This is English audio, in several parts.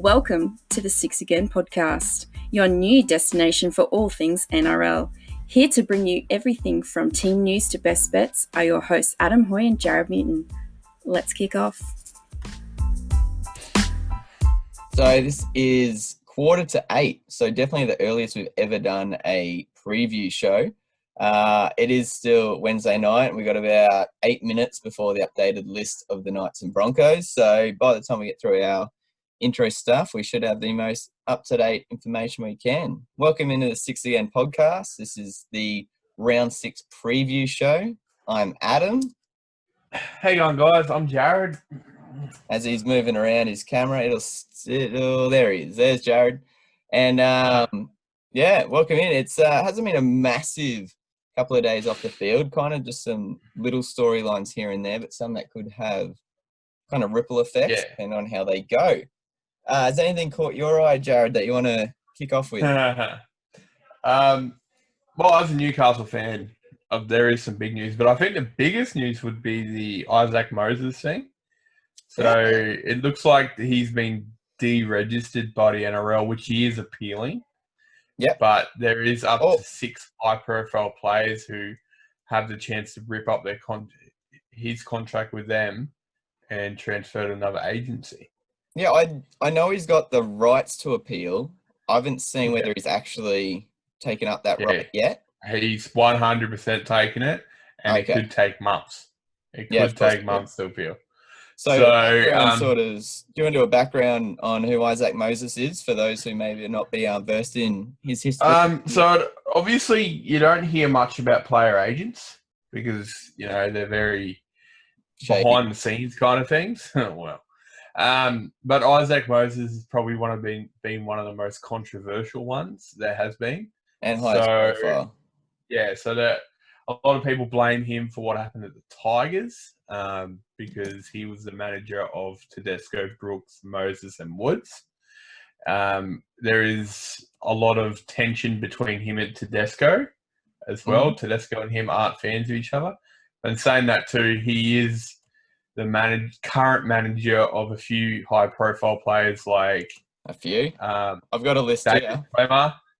Welcome to the Six Again podcast, your new destination for all things NRL. Here to bring you everything from team news to best bets are your hosts Adam Hoy and Jared Newton. Let's kick off. So this is 7:45, so definitely the earliest we've ever done a preview show. It is still Wednesday night, and we've got about 8 minutes before the updated list of the Knights and Broncos. So by the time we get through our intro stuff, we should have the most up-to-date information we can. Welcome into the Six Again podcast. This is the Round 6 preview show. I'm Adam. Hey on, guys. I'm Jared. As he's moving around his camera, there he is. There's Jared. And welcome in. It's hasn't been a massive couple of days off the field, kind of just some little storylines here and there, but some that could have kind of ripple effects depending on how they go. Has anything caught your eye, Jared, that you want to kick off with? Well, as a Newcastle fan, there is some big news, but I think the biggest news would be the Isaac Moses thing. So it looks like he's been deregistered by the NRL, which he is appealing. Yeah, but there is up to 6 high-profile players who have the chance to rip up his contract with them and transfer to another agency. Yeah, I know he's got the rights to appeal. I haven't seen whether he's actually taken up that right yet. He's 100% taken it, and it could take months. It could take months to appeal. So do you want to do a background on who Isaac Moses is for those who maybe not be versed in his history? So obviously you don't hear much about player agents because, they're very shady, behind the scenes kind of things. But Isaac Moses has probably been one of the most controversial ones there has been. And highest profile. Yeah, so that a lot of people blame him for what happened at the Tigers because he was the manager of Tedesco, Brooks, Moses and Woods. There is a lot of tension between him and Tedesco as well. Mm-hmm. Tedesco and him aren't fans of each other. And saying that too, he is the current manager of a few high-profile players like... A few? I've got a list here.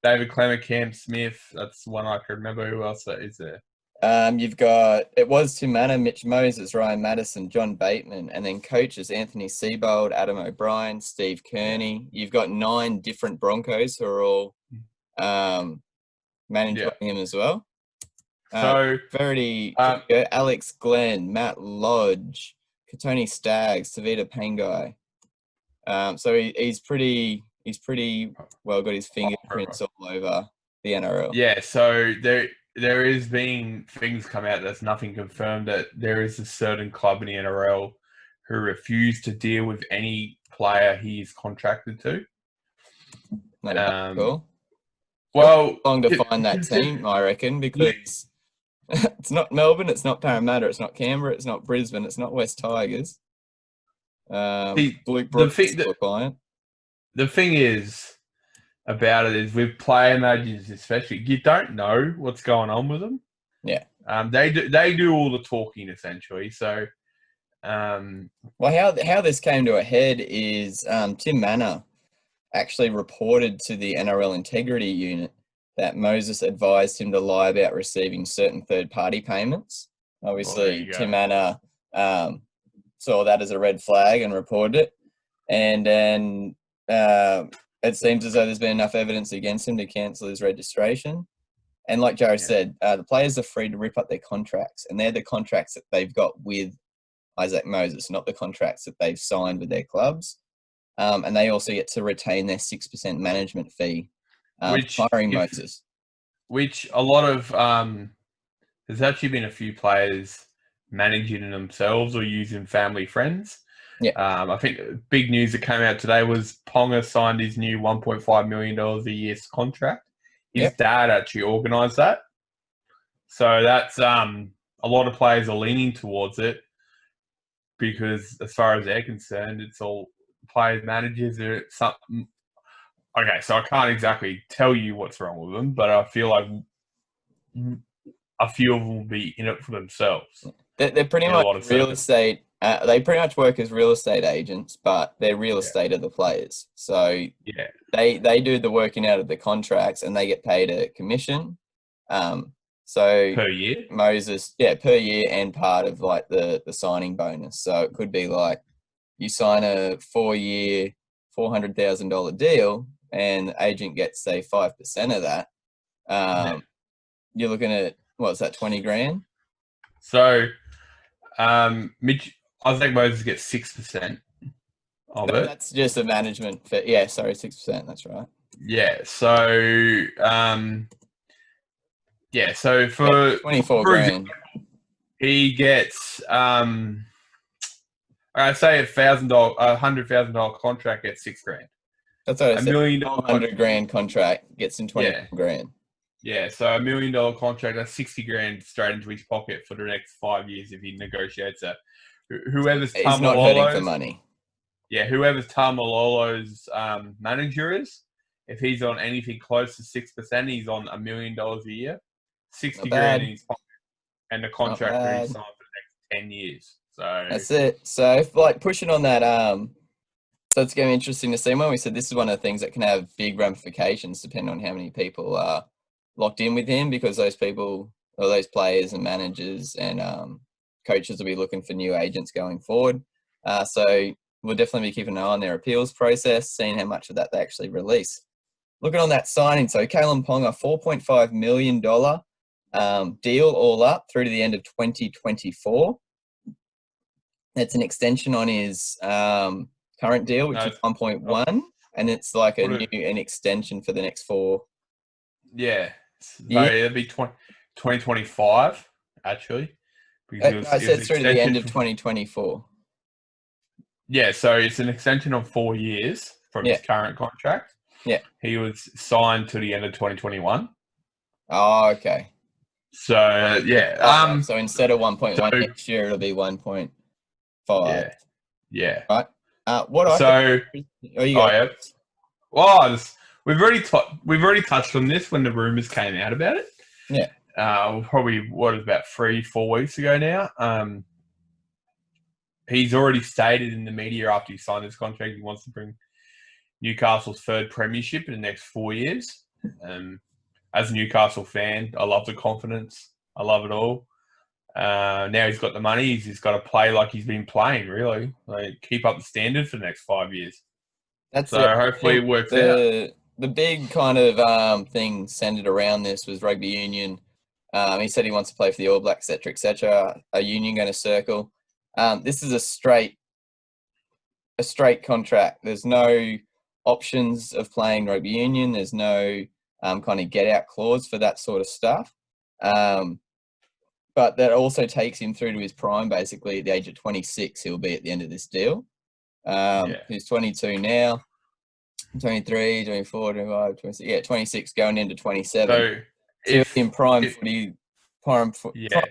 David Clemmer, Cam Smith. That's one I can remember. Who else is there? You've got... It was Tim Manor, Mitch Moses, Ryan Madison, John Bateman, and then coaches Anthony Seibold, Adam O'Brien, Steve Kearney. You've got 9 different Broncos who are all managing him as well. Verity, Alex Glenn, Matt Lodge, Katoni Staggs, Tavita Pangai. So he's pretty well got his fingerprints all over the NRL. Yeah, so there is being things come out that's nothing confirmed that there is a certain club in the NRL who refuse to deal with any player he is contracted to. Cool. Well, long to find that team, I reckon, because it's not Melbourne, it's not Parramatta, it's not Canberra, it's not Brisbane, it's not West Tigers. Luke Brooks is a client. The thing is about it is with player managers especially, you don't know what's going on with them. Yeah. They do all the talking essentially. So well, how this came to a head is Tim Manor actually reported to the NRL Integrity Unit that Moses advised him to lie about receiving certain third-party payments. Obviously, Tim Manor saw that as a red flag and reported it. And then it seems as though there's been enough evidence against him to cancel his registration. And like Jared said, the players are free to rip up their contracts, and they're the contracts that they've got with Isaac Moses, not the contracts that they've signed with their clubs. And they also get to retain their 6% management fee hiring Moses. Which a lot of there's actually been a few players managing themselves or using family friends. Yeah. I think big news that came out today was Ponga signed his new $1.5 million a year contract. His dad actually organised that. So that's a lot of players are leaning towards it because as far as they're concerned, it's all players, managers, or something. Okay, so I can't exactly tell you what's wrong with them, but I feel like a few of them will be in it for themselves. They're pretty much real estate They pretty much work as real estate agents, but their real estate are the players. So Yeah. they do the working out of the contracts, and they get paid a commission. So Per year? Moses, per year, and part of like the signing bonus. So it could be like you sign a 4-year, $400,000 deal, and the agent gets, say, 5% of that. You're looking at, what's that, 20 grand? So, Mitch, I think Moses gets 6% of it. That's just a management fee. Yeah, sorry, 6%. That's right. Yeah. So, so for 24 grand. Example, he gets I say $100,000 contract gets $6,000. That's what I $1 said. million $100,000 contract gets him 20 grand. Yeah, so $1 million contract, that's $60,000 straight into his pocket for the next 5 years if he negotiates that. Whoever's He's not hurting for money. Yeah, whoever's Tamalolo's manager is, if he's on anything close to 6%, he's on $1 million a year. $60,000 in his pocket, and the contract that he's signed for the next 10 years. So that's it. So if like pushing on that, so it's going to be interesting to see. When we said this is one of the things that can have big ramifications depending on how many people are locked in with him, because those people or those players and managers and coaches will be looking for new agents going forward. So we'll definitely be keeping an eye on their appeals process, seeing how much of that they actually release. Looking on that signing, so Kayln Ponga, $4.5 million deal all up through to the end of 2024. It's an extension on his current deal, which is 1.1, and it's like an extension for the next 4. Yeah, so it'd be 2025 actually. I said through to the end of 2024. Yeah, so it's an extension of 4 years from his current contract. Yeah, he was signed to the end of 2021. Oh, okay. So yeah, so instead of 1.1 next year, it'll be 1.5. Yeah. Right. Well, we've already touched on this when the rumors came out about it. Yeah. Probably about 3-4 weeks ago now. He's already stated in the media after he signed this contract he wants to bring Newcastle's 3rd premiership in the next 4 years. As a Newcastle fan, I love the confidence. I love it all. Now he's got the money. He's got to play like he's been playing, really. Like, keep up the standard for the next 5 years. Hopefully it works out. The big kind of thing centered around this was rugby union. He said he wants to play for the All Blacks, etc., etc. A union going to circle. This is a straight contract. There's no options of playing rugby union. There's no kind of get out clause for that sort of stuff. But that also takes him through to his prime, basically at the age of 26. He'll be at the end of this deal. He's 22 now, 23, 24, 25, 26. Yeah, 26 going into 27. So in prime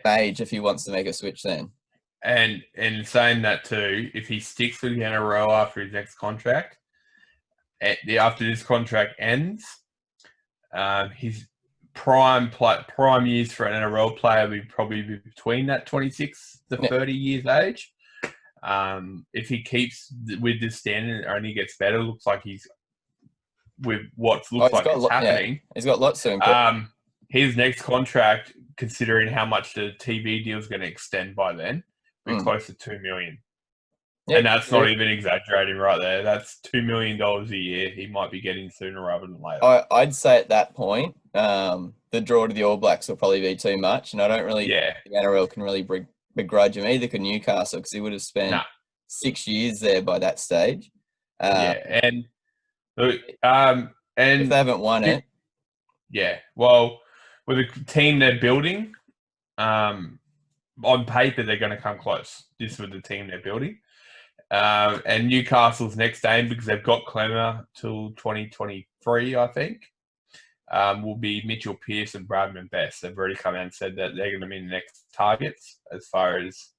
age if he wants to make a switch then. And saying that too, if he sticks with the NRL after his next contract, after this contract ends, his prime years for an NRL player would probably be between that 26 to 30 years age. If he keeps with this standard and only gets better, looks like he's with what looks like it's happening. Yeah. He's got lots to improve. His next contract, considering how much the TV deal is going to extend by then, will be close to $2 million. And that's not even exaggerating right there. That's $2 million a year he might be getting sooner rather than later. I'd say at that point, the draw to the All Blacks will probably be too much. And I don't really think the NRL can really begrudge him. Either could Newcastle, because he would have spent 6 years there by that stage. And if they haven't won it. Yeah, well, with the team they're building, on paper they're going to come close. Just with the team they're building. And Newcastle's next aim, because they've got Clemmer till 2023, I think, will be Mitchell Pearce and Bradman Best. They've already come out and said that they're going to be the next targets as far as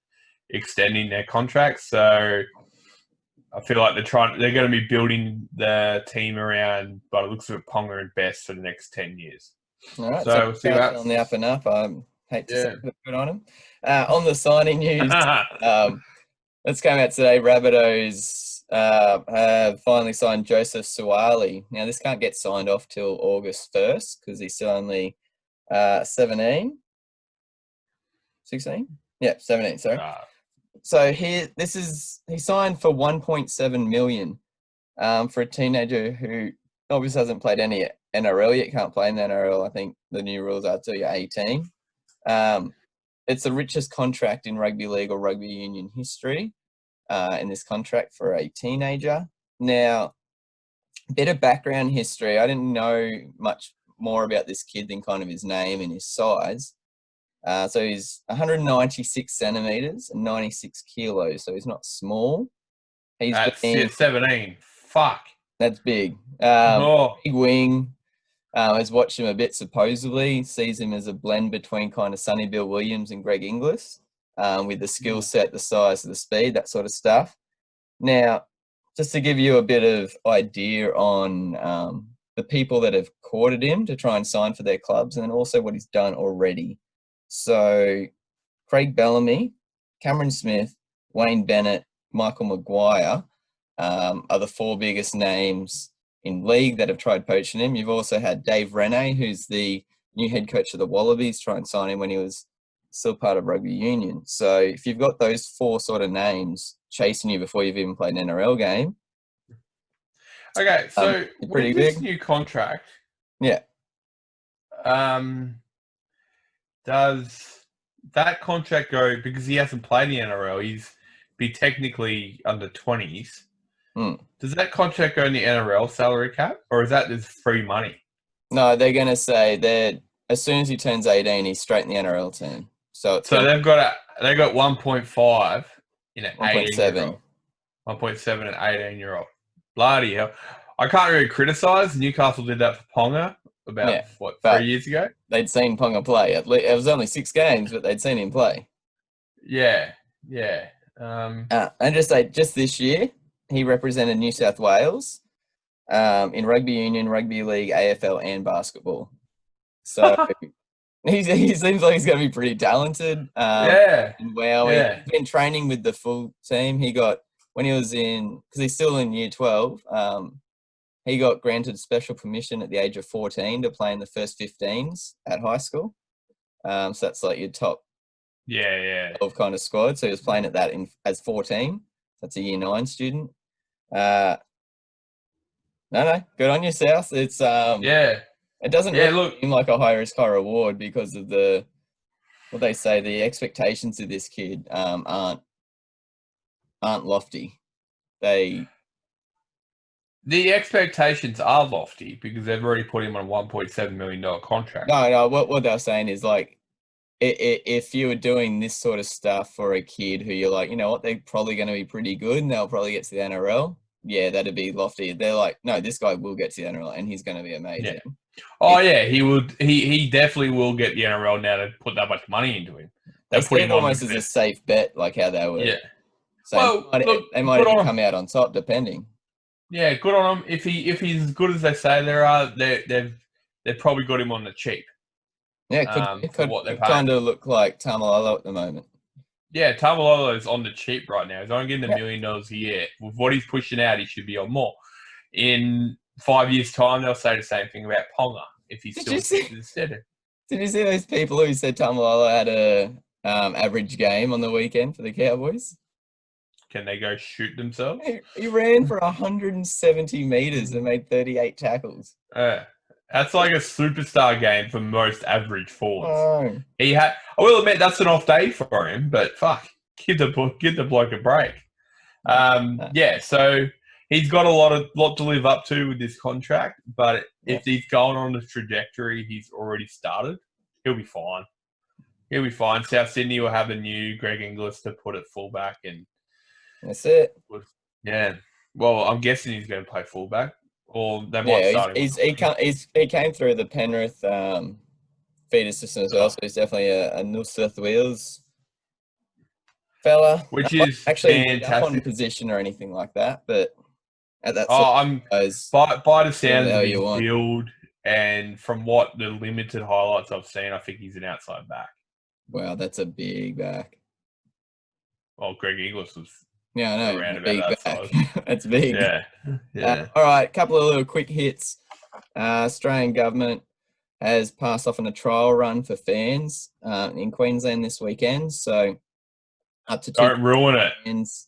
extending their contracts. So I feel like they're going to be building the team around, but it looks like Ponga and Best for the next 10 years. All right, so we'll see that on the up and up. I hate to say it, but good on him. On the signing news, Let's come out today. Rabbitohs have finally signed Joseph Suwali. Now, this can't get signed off till August 1st because he's still only 17. 16? Yeah, 17, sorry. So he signed for 1.7 million for a teenager who obviously hasn't played any NRL yet. Can't play in the NRL. I think the new rules are till you're 18. It's the richest contract in rugby league or rugby union history in this contract for a teenager. Now, a bit of background history. I didn't know much more about this kid than kind of his name and his size. So he's 196 centimetres and 96 kilos, so he's not small. That's 17. Fuck. That's big. Big wing. Has watched him a bit supposedly. Sees him as a blend between kind of Sonny Bill Williams and Greg Inglis with the skill set, the size, the speed, that sort of stuff. Now, just to give you a bit of idea on the people that have courted him to try and sign for their clubs and then also what he's done already. So Craig Bellamy, Cameron Smith, Wayne Bennett, Michael Maguire are the four biggest names in league that have tried poaching him. You've also had Dave Rene, who's the new head coach of the Wallabies, try and sign him when he was still part of rugby union. So if you've got those four sort of names chasing you before you've even played an NRL game. Okay, so pretty with this big new contract, yeah. Does that contract go, because he hasn't played the NRL, he's be technically under 20s. Does that contract go in the NRL salary cap, or is that just free money? No, they're going to say that as soon as he turns 18, he's straight in the NRL team. So they've got 1.5 in an 1.7. 1.7 and 18-year-old. Bloody hell. I can't really criticise. Newcastle did that for Ponga about, 3 years ago? They'd seen Ponga play. It was only 6 games, but they'd seen him play. Yeah. And just this year, he represented New South Wales in rugby union, rugby league, AFL, and basketball. So he seems like he's going to be pretty talented. And he's been training with the full team. He got, when he was because he's still in year 12, he got granted special permission at the age of 14 to play in the first 15s at high school. So that's like your top 12 kind of squad. So he was playing at that as 14. That's a year 9 student. No, good on you, South. It's it doesn't really seem like a high risk, high reward because of what they say, the expectations of this kid aren't lofty. The expectations are lofty because they've already put him on a $1.7 million contract. No, what they're saying is like, if you were doing this sort of stuff for a kid who you're like, you know what, they're probably going to be pretty good and they'll probably get to the NRL. Yeah, that'd be lofty. They're like, no, this guy will get to the NRL and he's going to be amazing. Yeah. Oh, he would. He definitely will get the NRL now to put that much money into him. They put him almost as a safe bet, like how they were. Yeah. So they might even come out on top, depending. Yeah, good on him. If he's as good as they say they've probably got him on the cheap. Yeah, it could kind of look like Tamalolo at the moment. Yeah, Tamalolo's on the cheap right now. He's only getting $1 million a year. With what he's pushing out, he should be on more. In 5 years' time, they'll say the same thing about Ponga if he's still instead. Did you see those people who said Tamalolo had a average game on the weekend for the Cowboys? Can they go shoot themselves? He ran for 170 metres and made 38 tackles. That's like a superstar game for most average forwards. I will admit that's an off day for him, but fuck, give the bloke a break. So he's got a lot to live up to with this contract, but if he's going on the trajectory he's already started, he'll be fine. South Sydney will have a new Greg Inglis to put at fullback, and that's it. Yeah. Well, I'm guessing he's going to play fullback. Or they might start him. He came through the Penrith feeder system as well, so he's definitely a New South Wales fella. Which is actually fantastic. Not on position or anything like that, but at that by the sounds of his build and from what the limited highlights I've seen, I think he's an outside back. Wow, that's a big back. Well, Greg Inglis was Yeah, I know. around about Big that back. size. It's big. Yeah. All right, couple of little quick hits. Australian government has passed off on a trial run for fans in Queensland this weekend. So up to Don't ruin it. fans,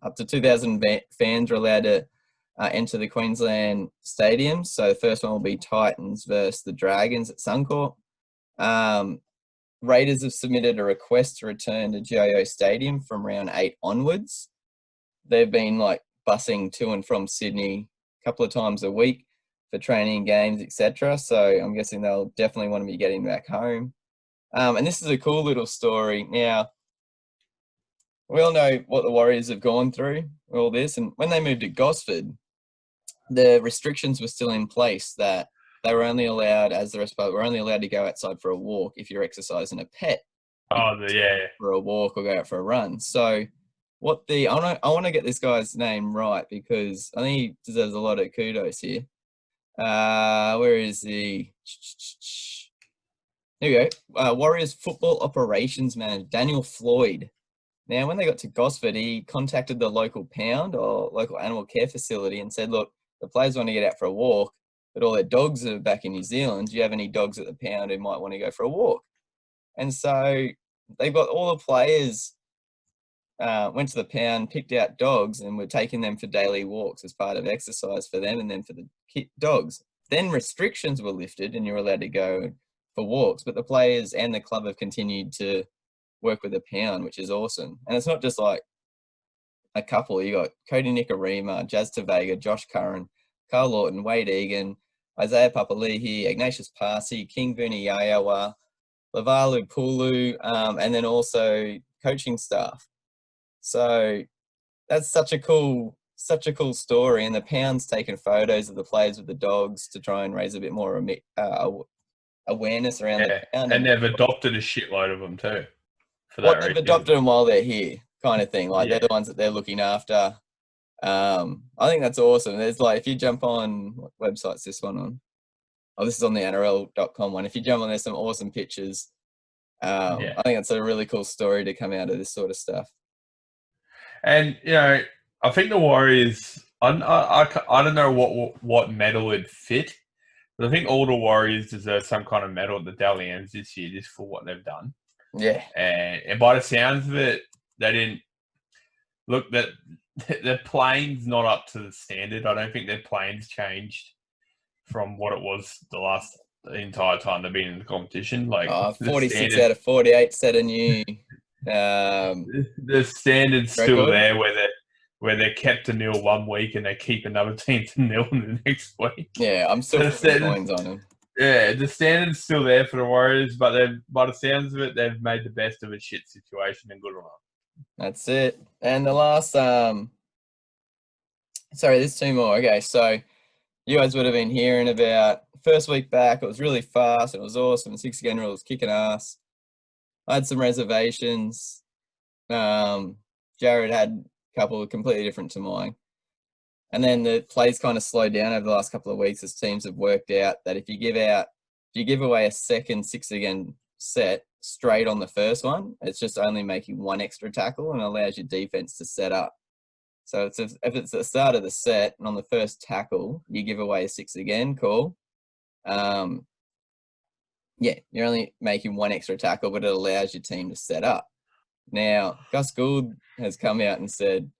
up to 2,000 fans are allowed to enter the Queensland stadiums. So the first one will be Titans versus the Dragons at Suncorp. Raiders have submitted a request to return to GIO Stadium from round 8 onwards. They've been like bussing to and from Sydney a couple of times a week for training games, etc. So I'm guessing they'll definitely want to be getting back home. And this is a cool little story. Now, we all know what the Warriors have gone through, all this. And when they moved to Gosford, the restrictions were still in place that they were only allowed, as the rest of us, were only allowed to go outside for a walk if you're exercising a pet. For a walk or go out for a run. So I want to get this guy's name right because I think he deserves a lot of kudos here. Where is he? Here we go. Warriors football operations manager Daniel Floyd. Now, when they got to Gosford, he contacted the local pound or local animal care facility and said, look, the players want to get out for a walk, but all their dogs are back in New Zealand. Do you have any dogs at the pound who might want to go for a walk? And so they've got all the players went to the pound, picked out dogs, and were taking them for daily walks as part of exercise for them and then for the dogs. Then restrictions were lifted and you're allowed to go for walks, but the players and the club have continued to work with the pound, which is awesome. And it's not just like a couple. You got Cody Nicarima, Jazz Tavega, Josh Curran, Carl Lawton, Wade Egan, Isaiah Papali'i, Ignatius Parsi, King Vuniyayawa, Lavalu Pulu, and then also coaching staff. So that's such a cool story. And the pound's taken photos of the players with the dogs to try and raise a bit more awareness around the pound. And they've adopted a shitload of them too. They've adopted them while they're here, kind of thing. Like they're the ones that they're looking after. I think that's awesome. There's like, if you jump on, what website's this one on? Oh, this is on the NRL.com one. If you jump on, there's some awesome pictures. I think that's a really cool story to come out of this sort of stuff. And, I think the Warriors, I don't know what medal would fit, but I think all the Warriors deserve some kind of medal at the Dally M's this year just for what they've done. Yeah. And by the sounds of it, they didn't look that their plane's not up to the standard. I don't think their plane's changed from what it was the entire time they've been in the competition. Like 46 out of 48 set a new the standard's record. Still there where they're kept to nil 1 week and they keep another team to nil in the next week. Yeah, I'm still putting coins on them. Yeah, the standard's still there for the Warriors, but by the sounds of it, they've made the best of a shit situation and good enough. That's it. And the last, sorry, there's 2 more. Okay, so you guys would have been hearing about first week back. It was really fast. It was awesome. 6 again rule was kicking ass. I had some reservations. Jared had a couple completely different to mine. And then the plays kind of slowed down over the last couple of weeks as teams have worked out that if you give away a second 6 again set straight on the first one, it's just only making 1 extra tackle and allows your defense to set up. So if it's the start of the set and on the first tackle, you give away a 6 again, cool. You're only making 1 extra tackle, but it allows your team to set up. Now, Gus Gould has come out and said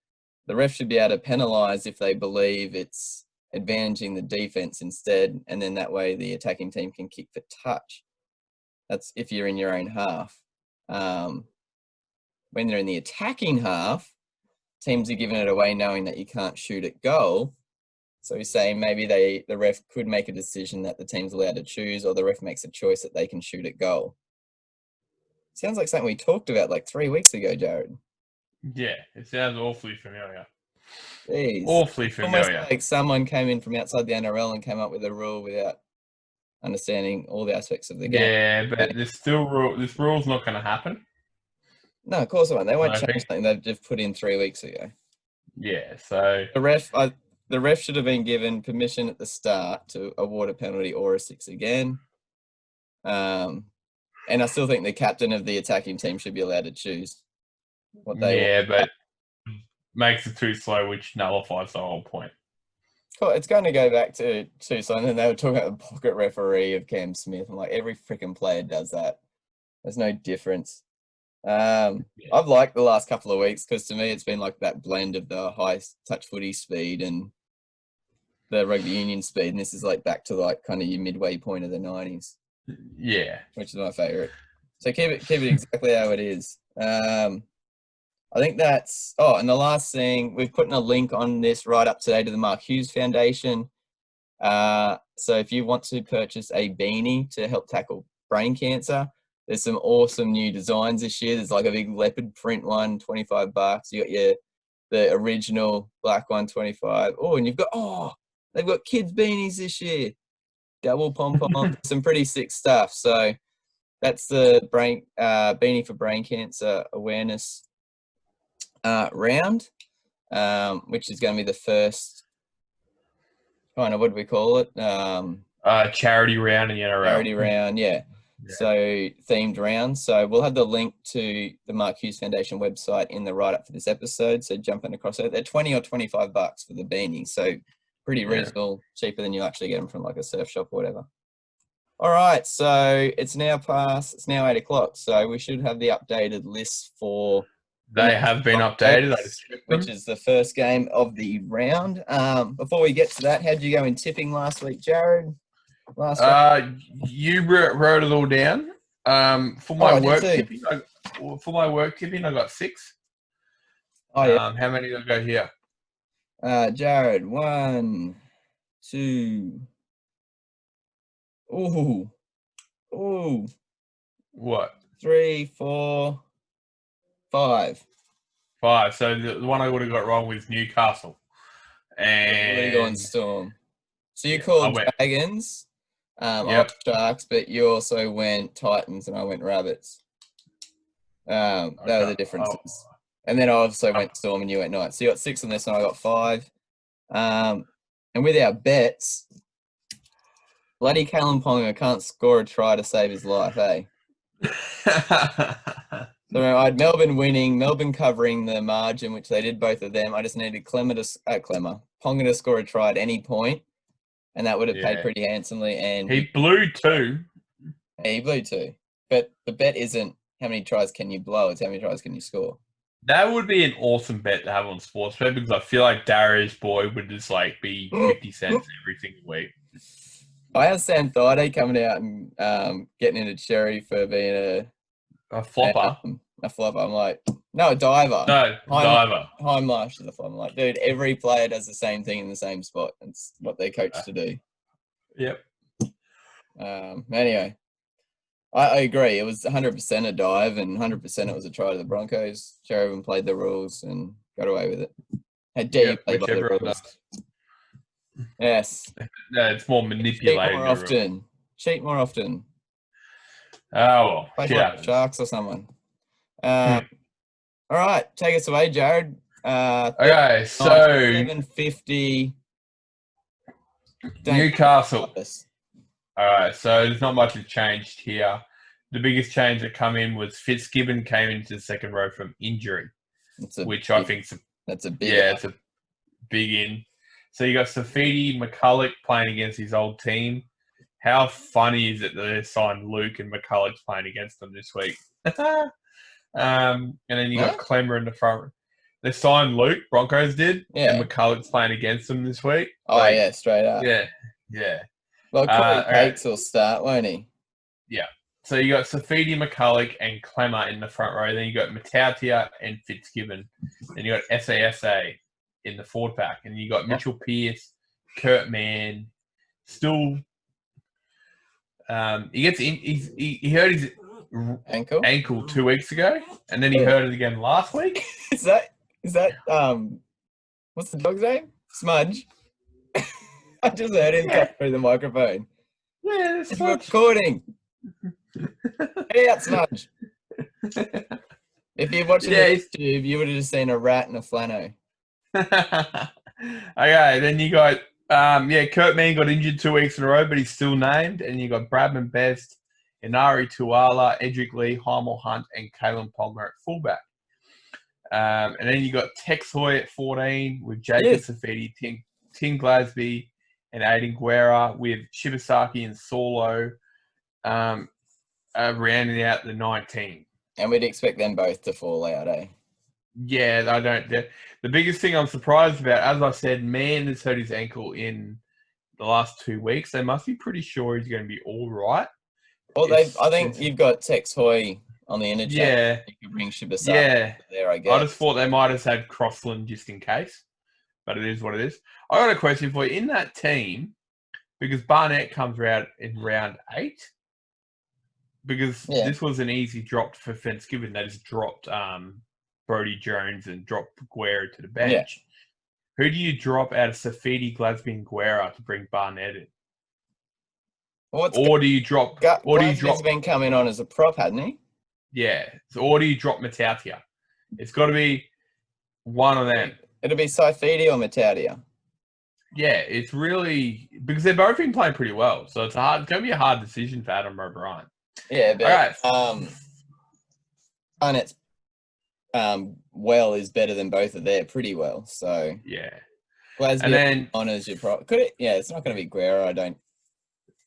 the ref should be able to penalise if they believe it's advantaging the defence instead, and then that way the attacking team can kick for touch. That's if you're in your own half. When they're in the attacking half, teams are giving it away knowing that you can't shoot at goal. So he's saying maybe the ref could make a decision that the team's allowed to choose, or the ref makes a choice that they can shoot at goal. Sounds like something we talked about like 3 weeks ago, Jared. Yeah, it sounds awfully familiar. Jeez. Awfully familiar. Almost like someone came in from outside the NRL and came up with a rule without understanding all the aspects of the game. Yeah, but this rule's not going to happen. No, of course not. They won't change something they've just put in 3 weeks ago. Yeah, so the ref should have been given permission at the start to award a penalty or a 6 again. And I still think the captain of the attacking team should be allowed to choose what they want. But makes it too slow, which nullifies the whole point. Cool. It's going to go back to Tucson, and they were talking about the pocket referee of Cam Smith. I'm like, every freaking player does that. There's no difference. I've liked the last couple of weeks because to me it's been like that blend of the high touch footy speed and the rugby union speed, and this is like back to like kind of your midway point of the 90s. Yeah, which is my favourite. So keep it exactly how it is. I think that's. Oh, and the last thing, we've put in a link on this right up today to the Mark Hughes Foundation. So if you want to purchase a beanie to help tackle brain cancer, there's some awesome new designs this year. There's like a big leopard print one, $25. You got the original black one, $25. Oh, and they've got kids beanies this year. Double pom-pom, some pretty sick stuff. So that's the beanie for brain cancer awareness round, which is going to be the first kind of, what do we call it? charity round in the NRL. Charity round, yeah. So themed round. So we'll have the link to the Mark Hughes Foundation website in the write-up for this episode. So jumping across it. They're $20 or $25 for the beanie. So pretty reasonable, cheaper than you actually get them from like a surf shop or whatever. All right, so it's now 8 o'clock. So we should have the updated list for... They have been updated. Which is the first game of the round. Before we get to that, how did you go in tipping last week, Jared? You wrote it all down. For my work tipping, I got 6. Oh yeah. How many did I go here? Jared, 1, 2. Ooh. What? 3, 4, 5. 5. So the one I would have got wrong was Newcastle. And on Storm. So you called Dragons, Sharks, but you also went Titans and I went Rabbits. That were the differences. And then I also went Storm and you went Knights. So you got 6 on this and I got 5. And with our bets, bloody Kayln Ponga can't score a try to save his life, eh? So I had Melbourne winning, Melbourne covering the margin, which they did both of them. I just needed Ponga to score a try at any point, and that would have paid pretty handsomely. And he blew 2. Yeah, he blew 2. But the bet isn't how many tries can you blow, it's how many tries can you score. That would be an awesome bet to have on Sportsbet because I feel like Darius Boy would just like be 50 cents every single week. I have Sam Thaiday coming out and getting into Cherry for being a flopper. A flopper. I'm like, no, a diver. No, diver. Heimlash to the flop. I'm like, dude, every player does the same thing in the same spot. It's what they're coached to do. Yep. Anyway, I agree. It was 100% a dive and 100% it was a try to the Broncos. Sheridan played the rules and got away with it. How dare you play by the rules? Yes. No, it's more manipulated. Cheat more often. Oh, well. Sharks or someone. All right. Take us away, Jared. Okay, so 750. Newcastle. All right, so there's not much has changed here. The biggest change that come in was Fitzgibbon came into the second row from injury, I think that's a big it's a big in. So you got Safidi McCulloch playing against his old team. How funny is it that they signed Luke and McCulloch's playing against them this week? And then you got Clemmer in the front. They signed Luke, Broncos did, and McCulloch's playing against them this week. Oh, yeah, straight up. Yeah. Well, Corey Cates will start, won't he? Yeah. So you got Safidi, McCulloch, and Clemmer in the front row. Then you got Matautia and Fitzgibbon. Then you got SASA in the forward pack. And you got Mitchell Pearce, Kurt Mann, still... he gets in. He hurt his ankle 2 weeks ago, and then he hurt it again last week. Is that what's the dog's name? Smudge. I just heard him come through the microphone. Yeah, it's recording. Hey, out, Smudge. If you're watching YouTube, you would have just seen a rat and a flano. Okay, then you got Kurt Mann got injured 2 weeks in a row, but he's still named. And you got Bradman Best, Inari Tuala, Edric Lee, Heimel Hunt, and Kayln Ponga at fullback. And then you got Tex Hoy at 14 with Jacob Safidi, Tim Glasby, and Aiden Guerra with Shibasaki and Solo rounding out the 19. And we'd expect them both to fall out, eh? Yeah, I don't. The biggest thing I'm surprised about, as I said, Man has hurt his ankle in the last 2 weeks. They must be pretty sure he's going to be all right. Well, I think you've got Tex Hoy on the interchange. Yeah. You could bring Shibasaki there, I guess. I just thought they might have had Crossland just in case, but it is what it is. I got a question for you. In that team, because Barnett comes around in round 8, because this was an easy drop for Fitzgibbon. They just dropped Brodie Jones and dropped Guerra to the bench. Yeah. Who do you drop out of Safidi, Glasby, and Guerra to bring Barnett in? Or do you drop? Glasby's been coming on as a prop, hasn't he? Yeah. Or do you drop Matautia? It's got to be one of them. It'll be Safidi or Matautia. Yeah, it's really because they've both been playing pretty well, so it's going to be a hard decision for Adam O'Brien. Yeah, but Barnett's well is better than both of their pretty well. So yeah, Glasby and then honours your prop. Could it? Yeah, it's not going to be Guerra, I don't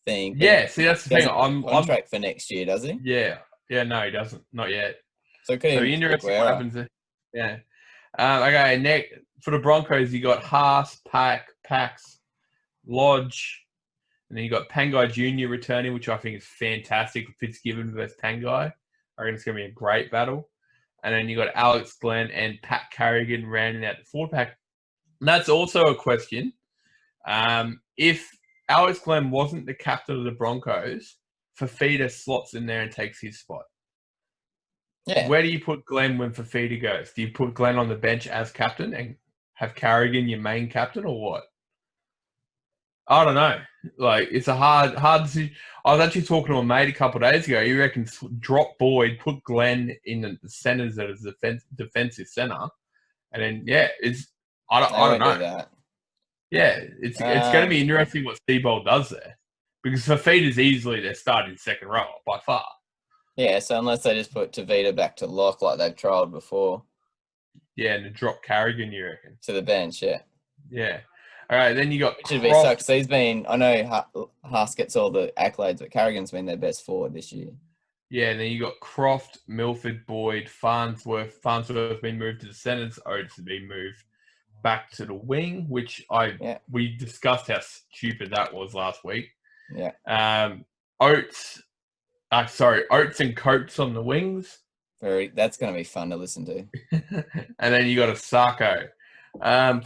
think. Yeah, see that's the thing. I'm contract for next year, does he? Yeah, no, he doesn't. Not yet. So could he? Interesting what happens there. Yeah. Okay, next for the Broncos, you got Haas, Pax, Lodge, and then you got Pangai Jr. returning, which I think is fantastic. Fitzgibbon versus Pangai. I reckon it's going to be a great battle. And then you got Alex Glenn and Pat Carrigan rounding out the forward pack. And that's also a question. If Alex Glenn wasn't the captain of the Broncos, Fafita slots in there and takes his spot. Yeah. Where do you put Glenn when Fafita goes? Do you put Glenn on the bench as captain and have Carrigan your main captain or what? I don't know. Like, it's a hard decision. I was actually talking to a mate a couple of days ago. You reckon drop Boyd, put Glenn in the centres as a defensive centre, and then I don't know. That. Yeah, it's going to be interesting what Seabold does there because Fafita's easily their starting second row by far. Yeah, so unless they just put Tavita back to lock like they've trialled before. Yeah, and then drop Carrigan, you reckon? To the bench, yeah. Yeah. All right, then you got Which would be sucks. He's been, I know Haas gets all the accolades, but Carrigan's been their best forward this year. Yeah, and then you got Croft, Milford, Boyd, Farnsworth. Farnsworth been moved to the centres. Oates has been moved back to the wing, which we discussed how stupid that was last week. Yeah. Oates and Coates on the wings. That's going to be fun to listen to. And then you got a Sarko.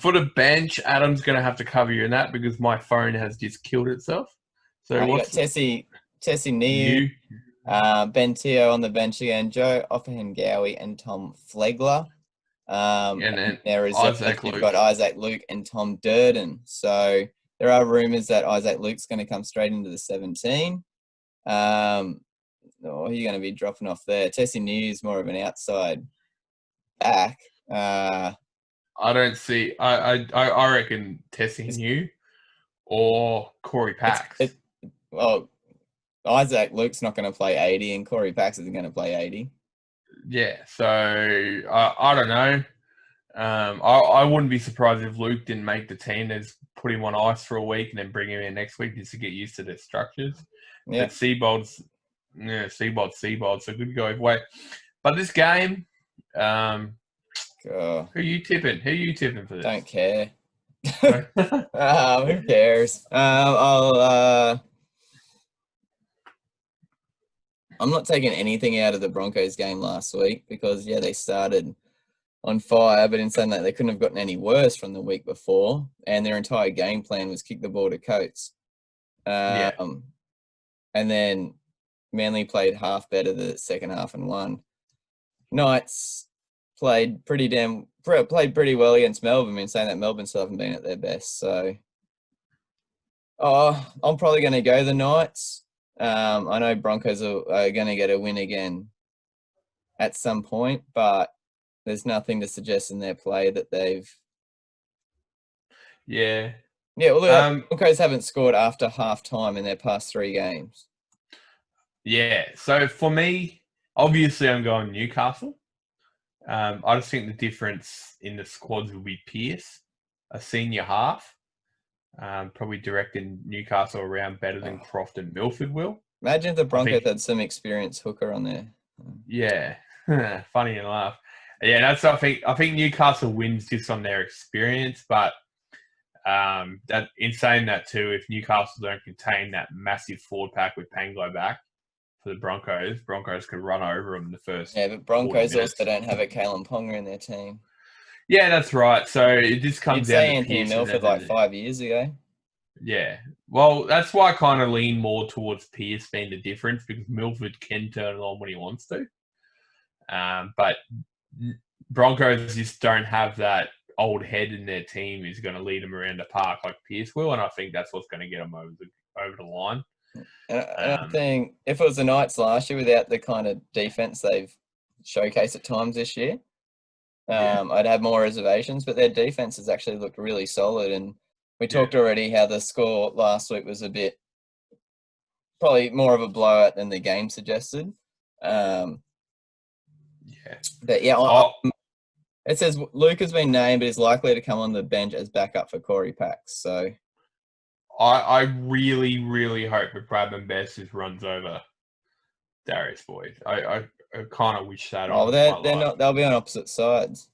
For the bench, Adam's going to have to cover you in that because my phone has just killed itself. So you got Tessie Niu, Ben Teo on the bench again, Joe Offahengawi and Tom Flegler. And then you've got Isaac Luke and Tom Durden. So there are rumours that Isaac Luke's going to come straight into the 17. Who are you going to be dropping off there? Tessie Niu is more of an outside back. I don't see. I reckon Tessie Niu or Corey Pax. Well, Isaac Luke's not going to play 80, and Corey Pax isn't going to play 80. Yeah, so I don't know. I wouldn't be surprised if Luke didn't make the team. There's put him on ice for a week and then bring him in next week just to get used to their structures. Yeah, but Seabold's, so good to go either way. But this game, who are you tipping? Who are you tipping for this? Don't care. Who cares? I'm not taking anything out of the Broncos game last week because, they started on fire, but in saying that, they couldn't have gotten any worse from the week before, and their entire game plan was kick the ball to Coates. And then Manly played half better the second half and won. Knights played pretty well against Melbourne, in saying that Melbourne still haven't been at their best. So, I'm probably going to go the Knights. I know Broncos are going to get a win again at some point, but there's nothing to suggest in their play that they've... Yeah. Yeah, well, the Broncos haven't scored after half-time in their past 3 games. Yeah, so for me, obviously I'm going Newcastle. I just think the difference in the squads will be Pearce, a senior half, probably directing Newcastle around better than Croft and Milford will. Imagine if the Broncos had some experienced hooker on there. Yeah, funny enough. Yeah, that's what I think Newcastle wins just on their experience, but that in saying that too, if Newcastle don't contain that massive forward pack with Panglo back for the Broncos could run over them in the first. Yeah, but Broncos also don't have a Kayln Ponga in their team. Yeah, that's right. So it just comes down to Anthony Milford like 5 years ago. Yeah. Well, that's why I kind of lean more towards Pearce being the difference, because Milford can turn it on when he wants to. But Broncos just don't have that old head in their team who's going to lead them around the park like Pearce will, and I think that's what's going to get them over the line. And I think if it was the Knights last year without the kind of defense they've showcased at times this year, I'd have more reservations, but their defense has actually looked really solid. And we talked already how the score last week was a bit, probably more of a blowout than the game suggested. But yeah, it says Luke has been named, but is likely to come on the bench as backup for Corey Pax. So I really, really hope that Bradman Best just runs over Darius Boyd. I kind of wish that. Oh, they're not. They'll be on opposite sides.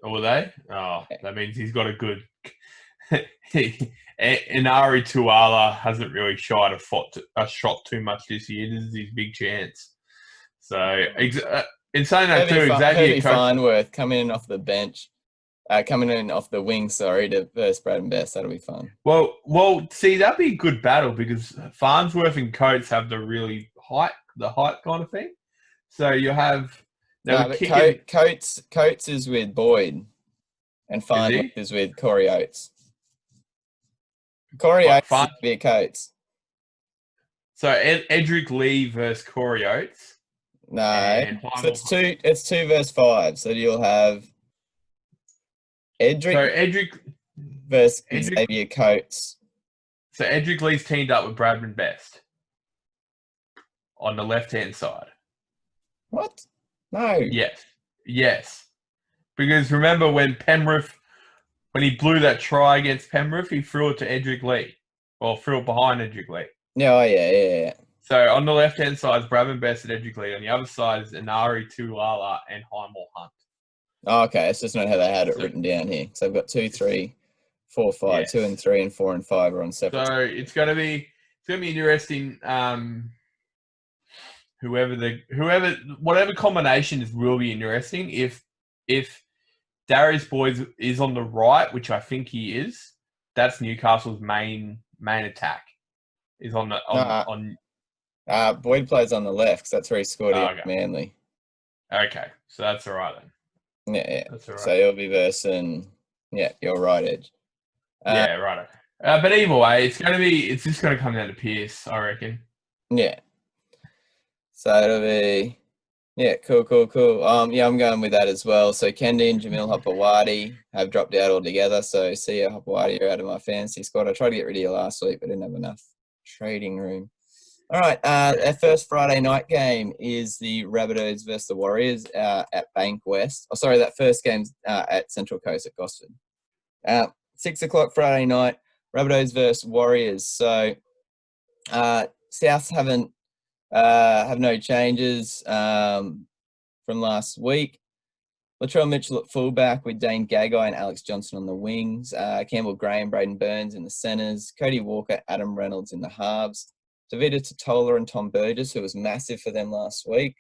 Oh, will they? Oh, that means he's got a good. Inari Tuala hasn't really shot a shot too much this year. This is his big chance. So, in saying that too, Xavier Farnworth coming in off the bench, coming in off the wing, to versus Bradman Best. That'll be fun. Well, see, that'd be a good battle because Farnsworth and Coates have the height kind of thing. So you have. Coates is with Boyd, and Farnworth is with Corey Oates. Corey Oates is via Coates. So Edric Lee versus Corey Oates. No, so it's 2 versus 5. So you'll have Edric versus Xavier Coates. So Edric Lee's teamed up with Bradman Best on the left-hand side. What? No. Yes. Because remember when he blew that try against Penrith, he threw it to Edric Lee. Or threw it behind Edric Lee. Yeah. So on the left-hand side is Bradman Best and Edric Lee. On the other side is Inari Tuala and Highmore Hunt. Oh, okay. It's just not how they had it written down here. So I've got 2, 3, 4, 5. Yes. 2 and 3 and 4 and 5 are on separate. So it's going to be interesting. Whatever combination will be interesting. If Darius Boyd is on the right, which I think he is, that's Newcastle's main attack. Is on Boyd plays on the left because that's where he scored against Manly. Okay, so that's all right then. Yeah. That's all right. So he'll be versing. Yeah, you're right, Edge. Right. But either way, it's just going to come down to Pearce, I reckon. Yeah. So it'll be, cool. I'm going with that as well. So Kendi and Jamil Hopewadi have dropped out altogether. So see ya, Hopewadi, you're out of my fantasy squad. I tried to get rid of you last week, but didn't have enough trading room. All right, our first Friday night game is the Rabbitohs versus the Warriors at Bank West. Oh, sorry, that first game's at Central Coast at Gosford. 6 o'clock Friday night, Rabbitohs versus Warriors. So Souths have no changes from last week. Latrell Mitchell at fullback with Dane Gagai and Alex Johnson on the wings. Campbell Graham, Braden Burns in the centres. Cody Walker, Adam Reynolds in the halves. Davida Totola and Tom Burgess, who was massive for them last week.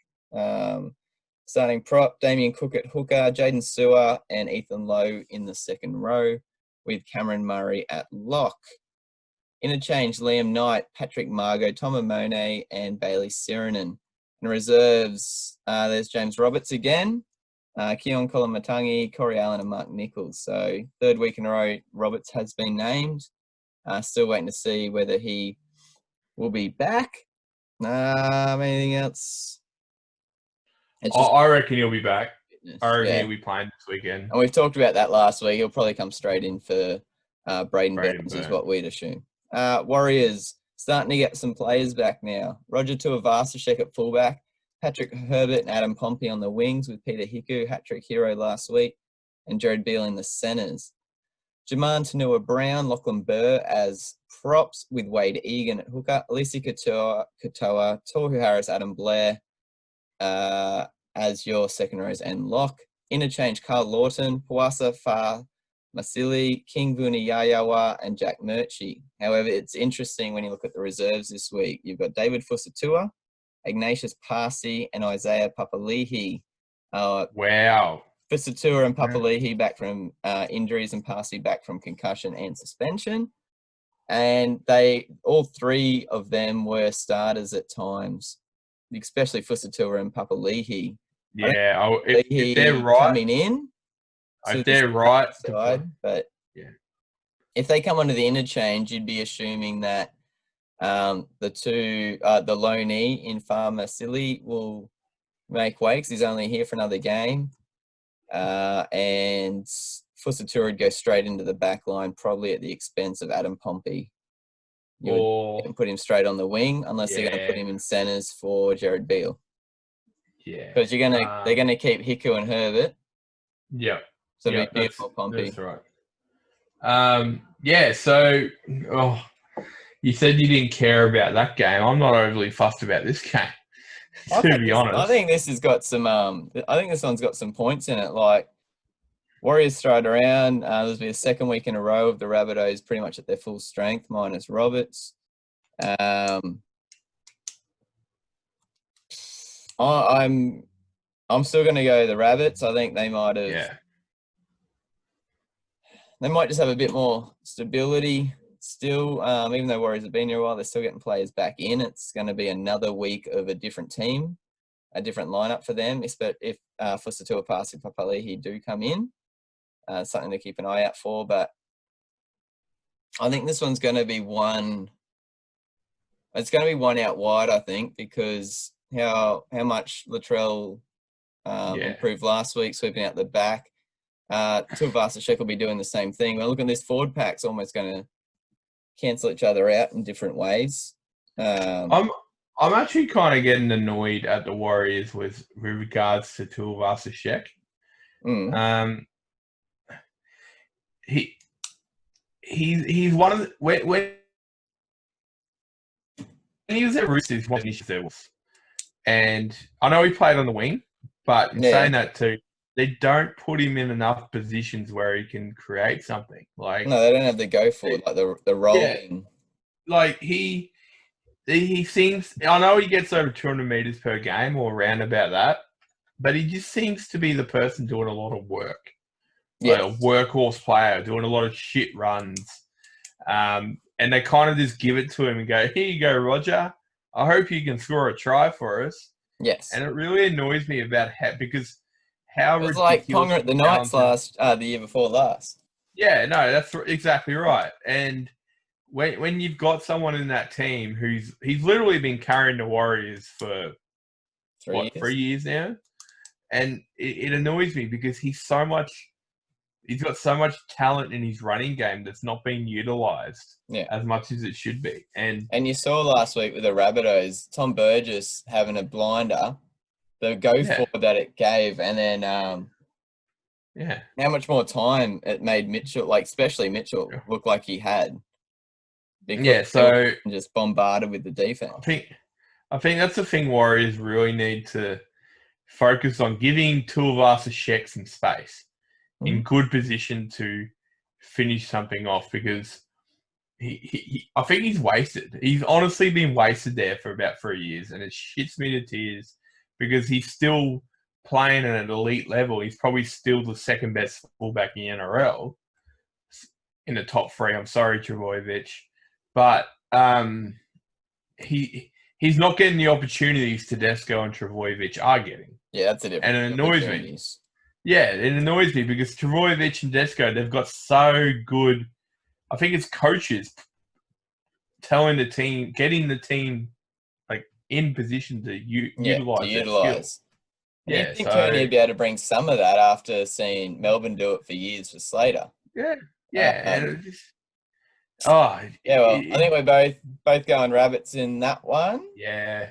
Starting prop, Damien Cook at hooker, Jaden Sewer and Ethan Lowe in the second row with Cameron Murray at lock. Interchange, Liam Knight, Patrick Margot, Tom Amone and Bailey Sirinen. In reserves, there's James Roberts again, Keon Kolamatangi, Corey Allen and Mark Nichols. So third week in a row, Roberts has been named. Still waiting to see whether he will be back. Anything else? I reckon he'll be back. I reckon he'll be playing this weekend. And we've talked about that last week. He'll probably come straight in for Braden Burns is what we'd assume. Warriors starting to get some players back now. Roger Tuivasa-Sheck at fullback. Patrick Herbert and Adam Pompey on the wings with Peter Hiku, hat-trick hero last week, and Jared Beale in the centres. Jaman Tanua-Brown, Lachlan Burr as props with Wade Egan at hooker, Alisi Katoa, Tohu Harris, Adam Blair as your second rows and lock. Interchange Carl Lawton, Puasa Fa Masili, King Vuni Yayawa, and Jack Murchie. However, it's interesting when you look at the reserves this week. You've got David Fusatua, Ignatius Parsi, and Isaiah Papali'i. Wow. Fusatua and Papali'i back from injuries, and Parsi back from concussion and suspension. And all three of them were starters at times, especially Fusatua and Papali'i. Yeah, if they're right, coming in, if they're right, but yeah, if they come onto the interchange, you'd be assuming that the loanee in Farmer Silly will make way because he's only here for another game, and Fusatua would go straight into the back line, probably at the expense of Adam Pompey. You would put him straight on the wing unless they're going to put him in centres for Jared Beale. Yeah, because they're gonna keep Hiku and Herbert. Yeah. So be beautiful, Pompey. That's right. Yeah. So, you said you didn't care about that game. I'm not overly fussed about this game, to be honest. I think this has got some. I think this one's got some points in it. Like Warriors throw it around. There's been a second week in a row of the Rabbitohs pretty much at their full strength, minus Roberts. I'm still going to go the Rabbits. I think they might have. Yeah. They might just have a bit more stability still. Even though Warriors have been here a while, they're still getting players back in. It's going to be another week of a different team, a different lineup for them. If Fusatua, Parsi, Papali'i do come in, something to keep an eye out for. But I think this one's going to be one. It's going to be one out wide, I think, because how much Latrell improved last week, sweeping out the back. Tuivasa-Sheck will be doing the same thing. Well, look at this forward pack's almost going to cancel each other out in different ways. I'm actually kind of getting annoyed at the Warriors with regards to Tuivasa-Sheck. He's one of the, when he was at Roosters, one of the issues there was, and I know he played on the wing, but in saying that too, they don't put him in enough positions where he can create something. Like no, they don't have the go for it, like the rolling. Yeah. Like he seems. I know he gets over 200 meters per game or around about that, but he just seems to be the person doing a lot of work. Like a workhorse player doing a lot of shit runs, and they kind of just give it to him and go, "Here you go, Roger. I hope you can score a try for us." Yes, and it really annoys me about because. How it was like Ponga at the Knights the year before last. Yeah, no, that's exactly right. And when you've got someone in that team he's literally been carrying the Warriors for 3 years now, and it annoys me because he's got so much talent in his running game that's not being utilised as much as it should be. And you saw last week with the Rabbitohs, Tom Burgess having a blinder. The for that it gave, and then how much more time it made Mitchell, especially Mitchell, look like he had. Because so just bombarded with the defense. I think that's the thing Warriors really need to focus on, giving Tuivasa-Sheck some space in good position to finish something off, because I think he's wasted. He's honestly been wasted there for about 3 years, and it shits me to tears. Because he's still playing at an elite level. He's probably still the second best fullback in the NRL in the top 3. I'm sorry, Trbojevic. But he's not getting the opportunities Tedesco and Trbojevic are getting. Yeah, that's a difference. And it annoys me. Yeah, it annoys me because Trbojevic and Tedesco, they've got so good... I think it's coaches telling the team, getting the team in position to utilise that skill. Yeah, I think Tony would be able to bring some of that after seeing Melbourne do it for years for Slater. Yeah. I think we're both going Rabbits in that one. Yeah,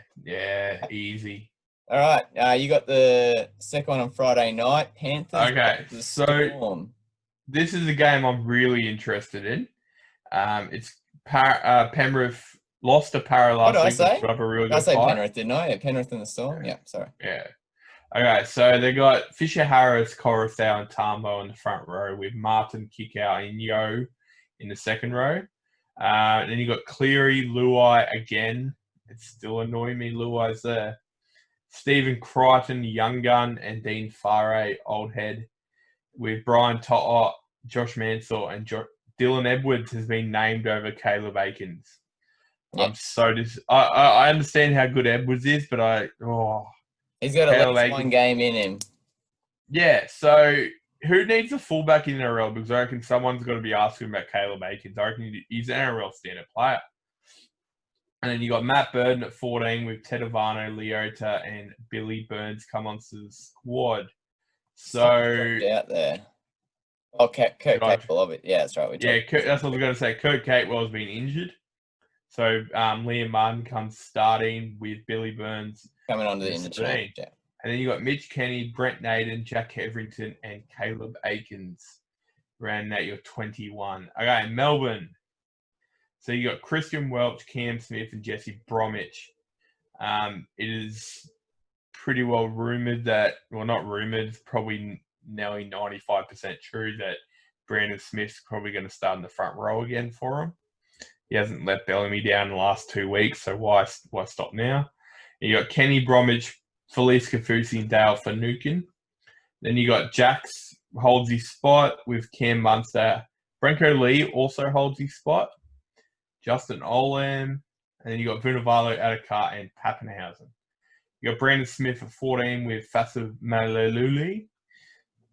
easy. All right. You got the second one on Friday night. Panthers Okay, versus so Storm. this is a game I'm really interested in. It's Penrith lost to Para What did last I week, but say? put up a really I good say fight. Penrith, didn't I? Yeah, Penrith and the Storm. Yeah, sorry. Yeah. Okay, so they got Fisher Harris, Coruscant, and Tambo in the front row with Martin, Kikau, and Yo in the second row. Then you got Cleary, Luai again. It's still annoying me. Luai's there. Stephen Crichton, Young Gun, and Dean Farre, Old Head, with Brian To'o, Josh Mansell, and Dylan Edwards has been named over Caleb Aikens. Yeah. I'm so I understand how good Edwards is, but he's got at Caleb least Aikens. one game in him. Yeah, so who needs a fullback in NRL? Because I reckon someone's got to be asking about Caleb Aikens. I reckon he's an NRL standard player. And then you got Matt Burden at 14 with Tedovano, Leota, and Billy Burns come onto the squad. So out there. Oh, Kurt Capewell of it. Yeah, that's right. That's what I was going to say. Kurt Capewell's been injured. So Liam Martin comes starting with Billy Burns coming onto the interchange. Yeah. And then you got Mitch Kenny, Brent Naden, Jack Hetherington, and Caleb Aikens. Rounding out your 21. Okay, Melbourne. So you got Christian Welch, Cam Smith, and Jesse Bromwich. It is pretty well rumoured that, well, not rumoured, probably nearly 95% true that Brandon Smith's probably going to start in the front row again for him. He hasn't let Bellamy down in the last 2 weeks, so why stop now? You got Kenny Bromwich, Felice Kafusi, and Dale Finucane. Then you got Jax holds his spot with Cam Munster. Brenko Lee also holds his spot. Justin Olam. And then you got Vunivalu, Adakar, and Pappenhausen. You got Brandon Smith at 14 with Fasa Maleluli.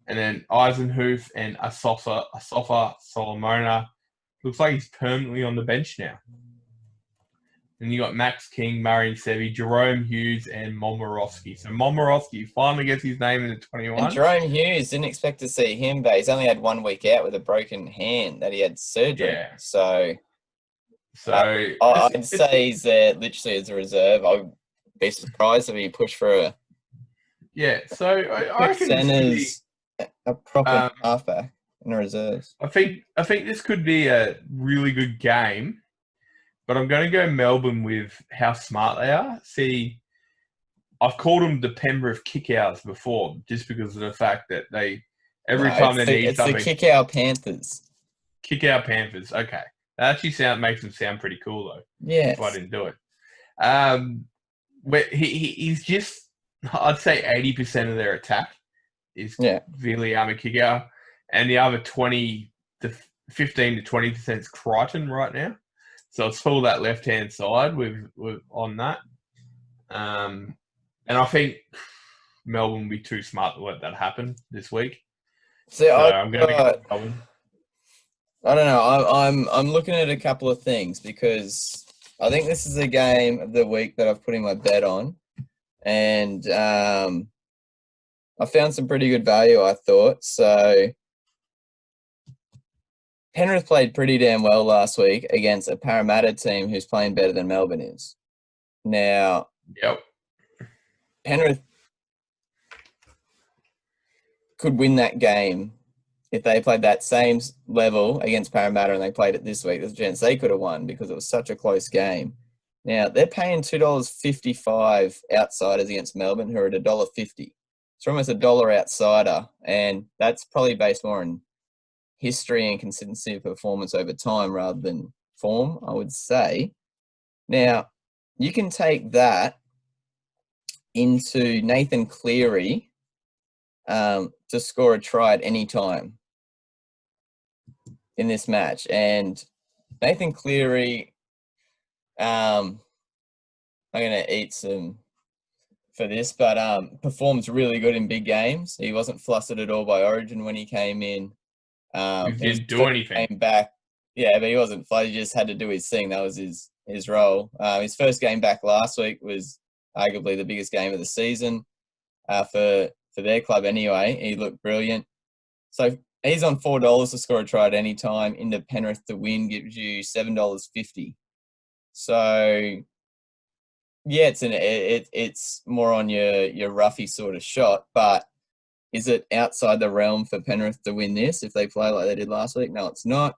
And then Eisenhoof and Asofa Solomona. Looks like he's permanently on the bench now. And you got Max King, Marion Sevi, Jerome Hughes, and Momorowski. So Momorowski finally gets his name in the 21. And Jerome Hughes, didn't expect to see him, but he's only had 1 week out with a broken hand that he had surgery. Yeah. So I'd say he's there literally as a reserve. I'd be surprised if he pushed for a... Yeah, so I reckon this could be a proper halfback in the reserves. I think this could be a really good game, but I'm going to go Melbourne with how smart they are. See, I've called them the Penrith kick-outs before, just because of the fact that every time they need something... It's the kick-out Panthers. Kick-out Panthers, okay. That actually makes them sound pretty cool, though. Yeah. If I didn't do it. He's just... I'd say 80% of their attack is Viliama kick-out, and the other 15 to 20% is Crichton right now. So it's all that left-hand side with on that. And I think Melbourne will be too smart to let that happen this week. I'm going to go Melbourne. I don't know. I'm looking at a couple of things because I think this is a game of the week that I've put in my bet on. And I found some pretty good value, I thought. So Penrith played pretty damn well last week against a Parramatta team who's playing better than Melbourne is. Now, Penrith could win that game if they played that same level against Parramatta and they played it this week. There's a chance they could have won because it was such a close game. Now, they're paying $2.55 outsiders against Melbourne, who are at $1.50. It's almost $1 outsider, and that's probably based more on history and consistency of performance over time rather than form, I would say. Now, you can take that into Nathan Cleary to score a try at any time in this match. And Nathan Cleary... I'm going to eat some for this, but performs really good in big games. He wasn't flustered at all by Origin when he came in. He didn't do anything. Came back. Yeah, but he wasn't flustered. He just had to do his thing. That was his role. His first game back last week was arguably the biggest game of the season for their club anyway. He looked brilliant. So he's on $4 to score a try at any time. Into Penrith to win gives you $7.50. So Yeah, it's more on your roughy sort of shot, but is it outside the realm for Penrith to win this if they play like they did last week? No, it's not.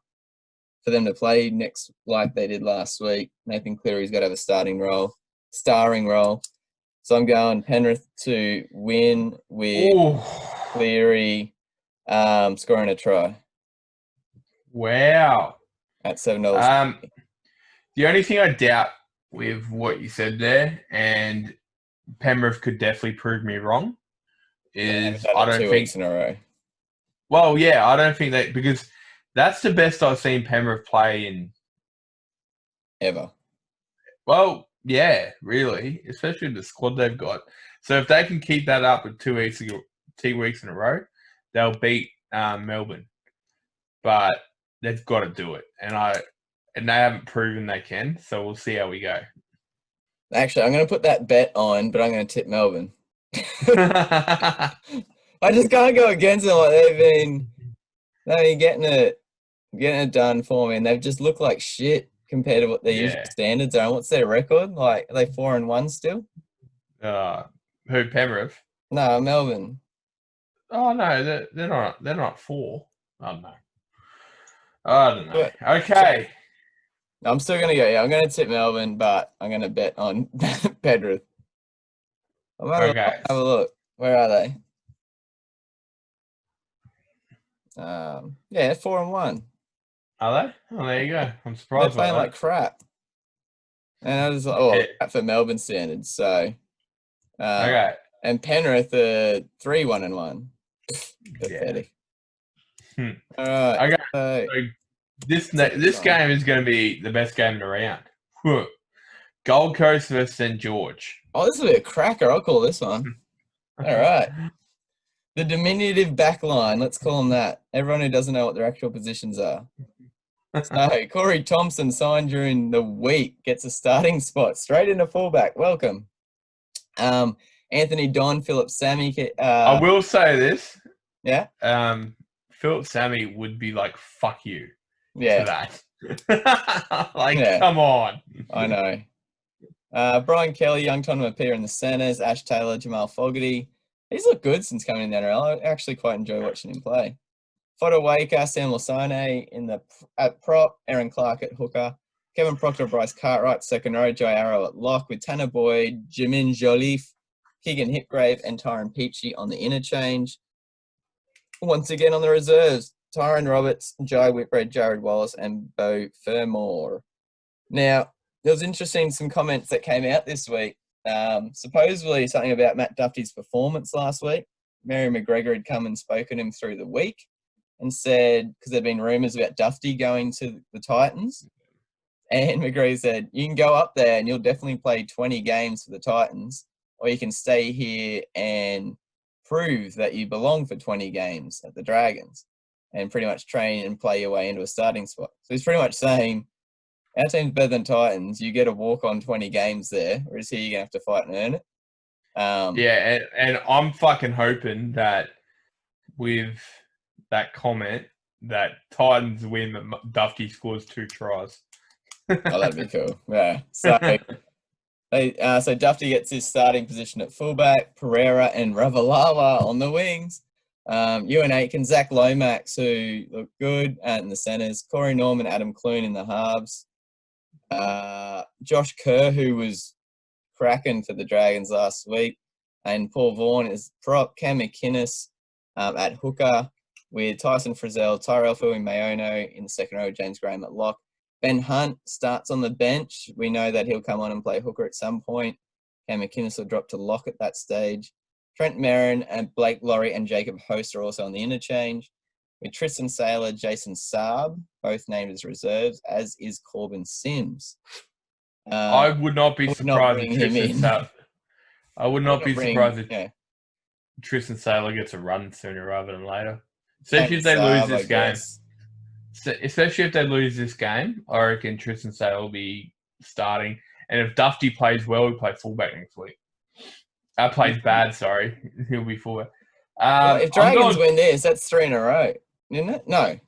For them to play next like they did last week, Nathan Cleary's got to have a starring role. So I'm going Penrith to win with Cleary scoring a try. Wow. At $7. The only thing I doubt with what you said there, and Penrith could definitely prove me wrong, is I don't 2 think weeks in a row. Well, yeah, I don't think that, because that's the best I've seen Penrith play in Ever. Well, yeah, really, especially the squad they've got. So if they can keep that up with 2 weeks in a row, they'll beat Melbourne. But they've got to do it, and they haven't proven they can. So we'll see how we go. Actually, I'm going to put that bet on, but I'm going to tip Melbourne. I just can't go against them. Like they've been getting it done for me, and they've just looked like shit compared to what their usual standards are. And what's their record? Like, are they 4-1 still? Who, Penrith? No, Melbourne. Oh no, they're not 4. I don't know. Okay. I'm still gonna go. Yeah, I'm gonna tip Melbourne, but I'm gonna bet on Penrith. Have a look. Where are they? Yeah, 4-1. Are they? Oh, there you go. I'm surprised. They're playing like crap. And I was like, crap for Melbourne standards. So, okay. And Penrith are 3-1-1. Pathetic. Yeah. All right. Okay. So this game is going to be the best game in the round. Gold Coast versus St. George. Oh, this will be a cracker. I'll call this one. All right. The diminutive back line, let's call them that. Everyone who doesn't know what their actual positions are. So, Corey Thompson signed during the week, gets a starting spot, straight into fullback. Welcome. Anthony Don, Philip Sammy. I will say this. Yeah? Philip Sammy would be like, fuck you. Yeah. To that. Come on. I know. Brian Kelly, Young Tonu Mapia in the centres, Ash Taylor, Jamal Fogarty. He's looked good since coming in the NRL. I actually quite enjoy watching him play. Foda Waker, Sam Lasane at prop, Aaron Clark at hooker, Kevin Proctor, Bryce Cartwright, second row, Joe Arrow at lock, with Tanner Boyd, Jamin Joliffe, Keegan Hipgrave, and Tyron Peachy on the interchange. Once again on the reserves, Tyron Roberts, Jai Whitbread, Jared Wallace, and Beau Fermor. Now, there was interesting some comments that came out this week. Supposedly something about Matt Duffy's performance last week. Mary McGregor had come and spoken to him through the week and said, because there had been rumours about Duffy going to the Titans, and McGregor said, you can go up there and you'll definitely play 20 games for the Titans, or you can stay here and prove that you belong for 20 games at the Dragons and pretty much train and play your way into a starting spot. So he's pretty much saying, our team's better than Titans. You get a walk on 20 games there, whereas here you're going to have to fight and earn it. And I'm fucking hoping that with that comment that Titans win, that Duffy scores 2 tries. Oh, that'd be cool. Yeah. So Duffy gets his starting position at fullback, Pereira and Ravalawa on the wings. Ewan Aitken, Zach Lomax, who looked good in the centres, Corey Norman, Adam Clune in the halves. Josh Kerr, who was cracking for the Dragons last week, and Paul Vaughan is prop, Cam McInnes at hooker, with Tyson Frizzell, Tyrell Fui-Mayono in the second row, James Graham at lock. Ben Hunt starts on the bench. We know that he'll come on and play hooker at some point. Cam McInnes will drop to lock at that stage. Trent Merrin and Blake Laurie and Jacob Host are also on the interchange, with Tristan Saylor, Jason Saab, both named as reserves, as is Corbin Sims. I would not be surprised if Tristan Saylor. I would not be surprised if Tristan Saylor gets a run sooner rather than later. Especially if they lose this game. Especially if they lose this game, I reckon Tristan Saylor will be starting. And if Duffy plays well, he'll play fullback next week. Plays bad, sorry. He'll be fullback. If Dragons win this, that's 3 in a row, isn't it? No.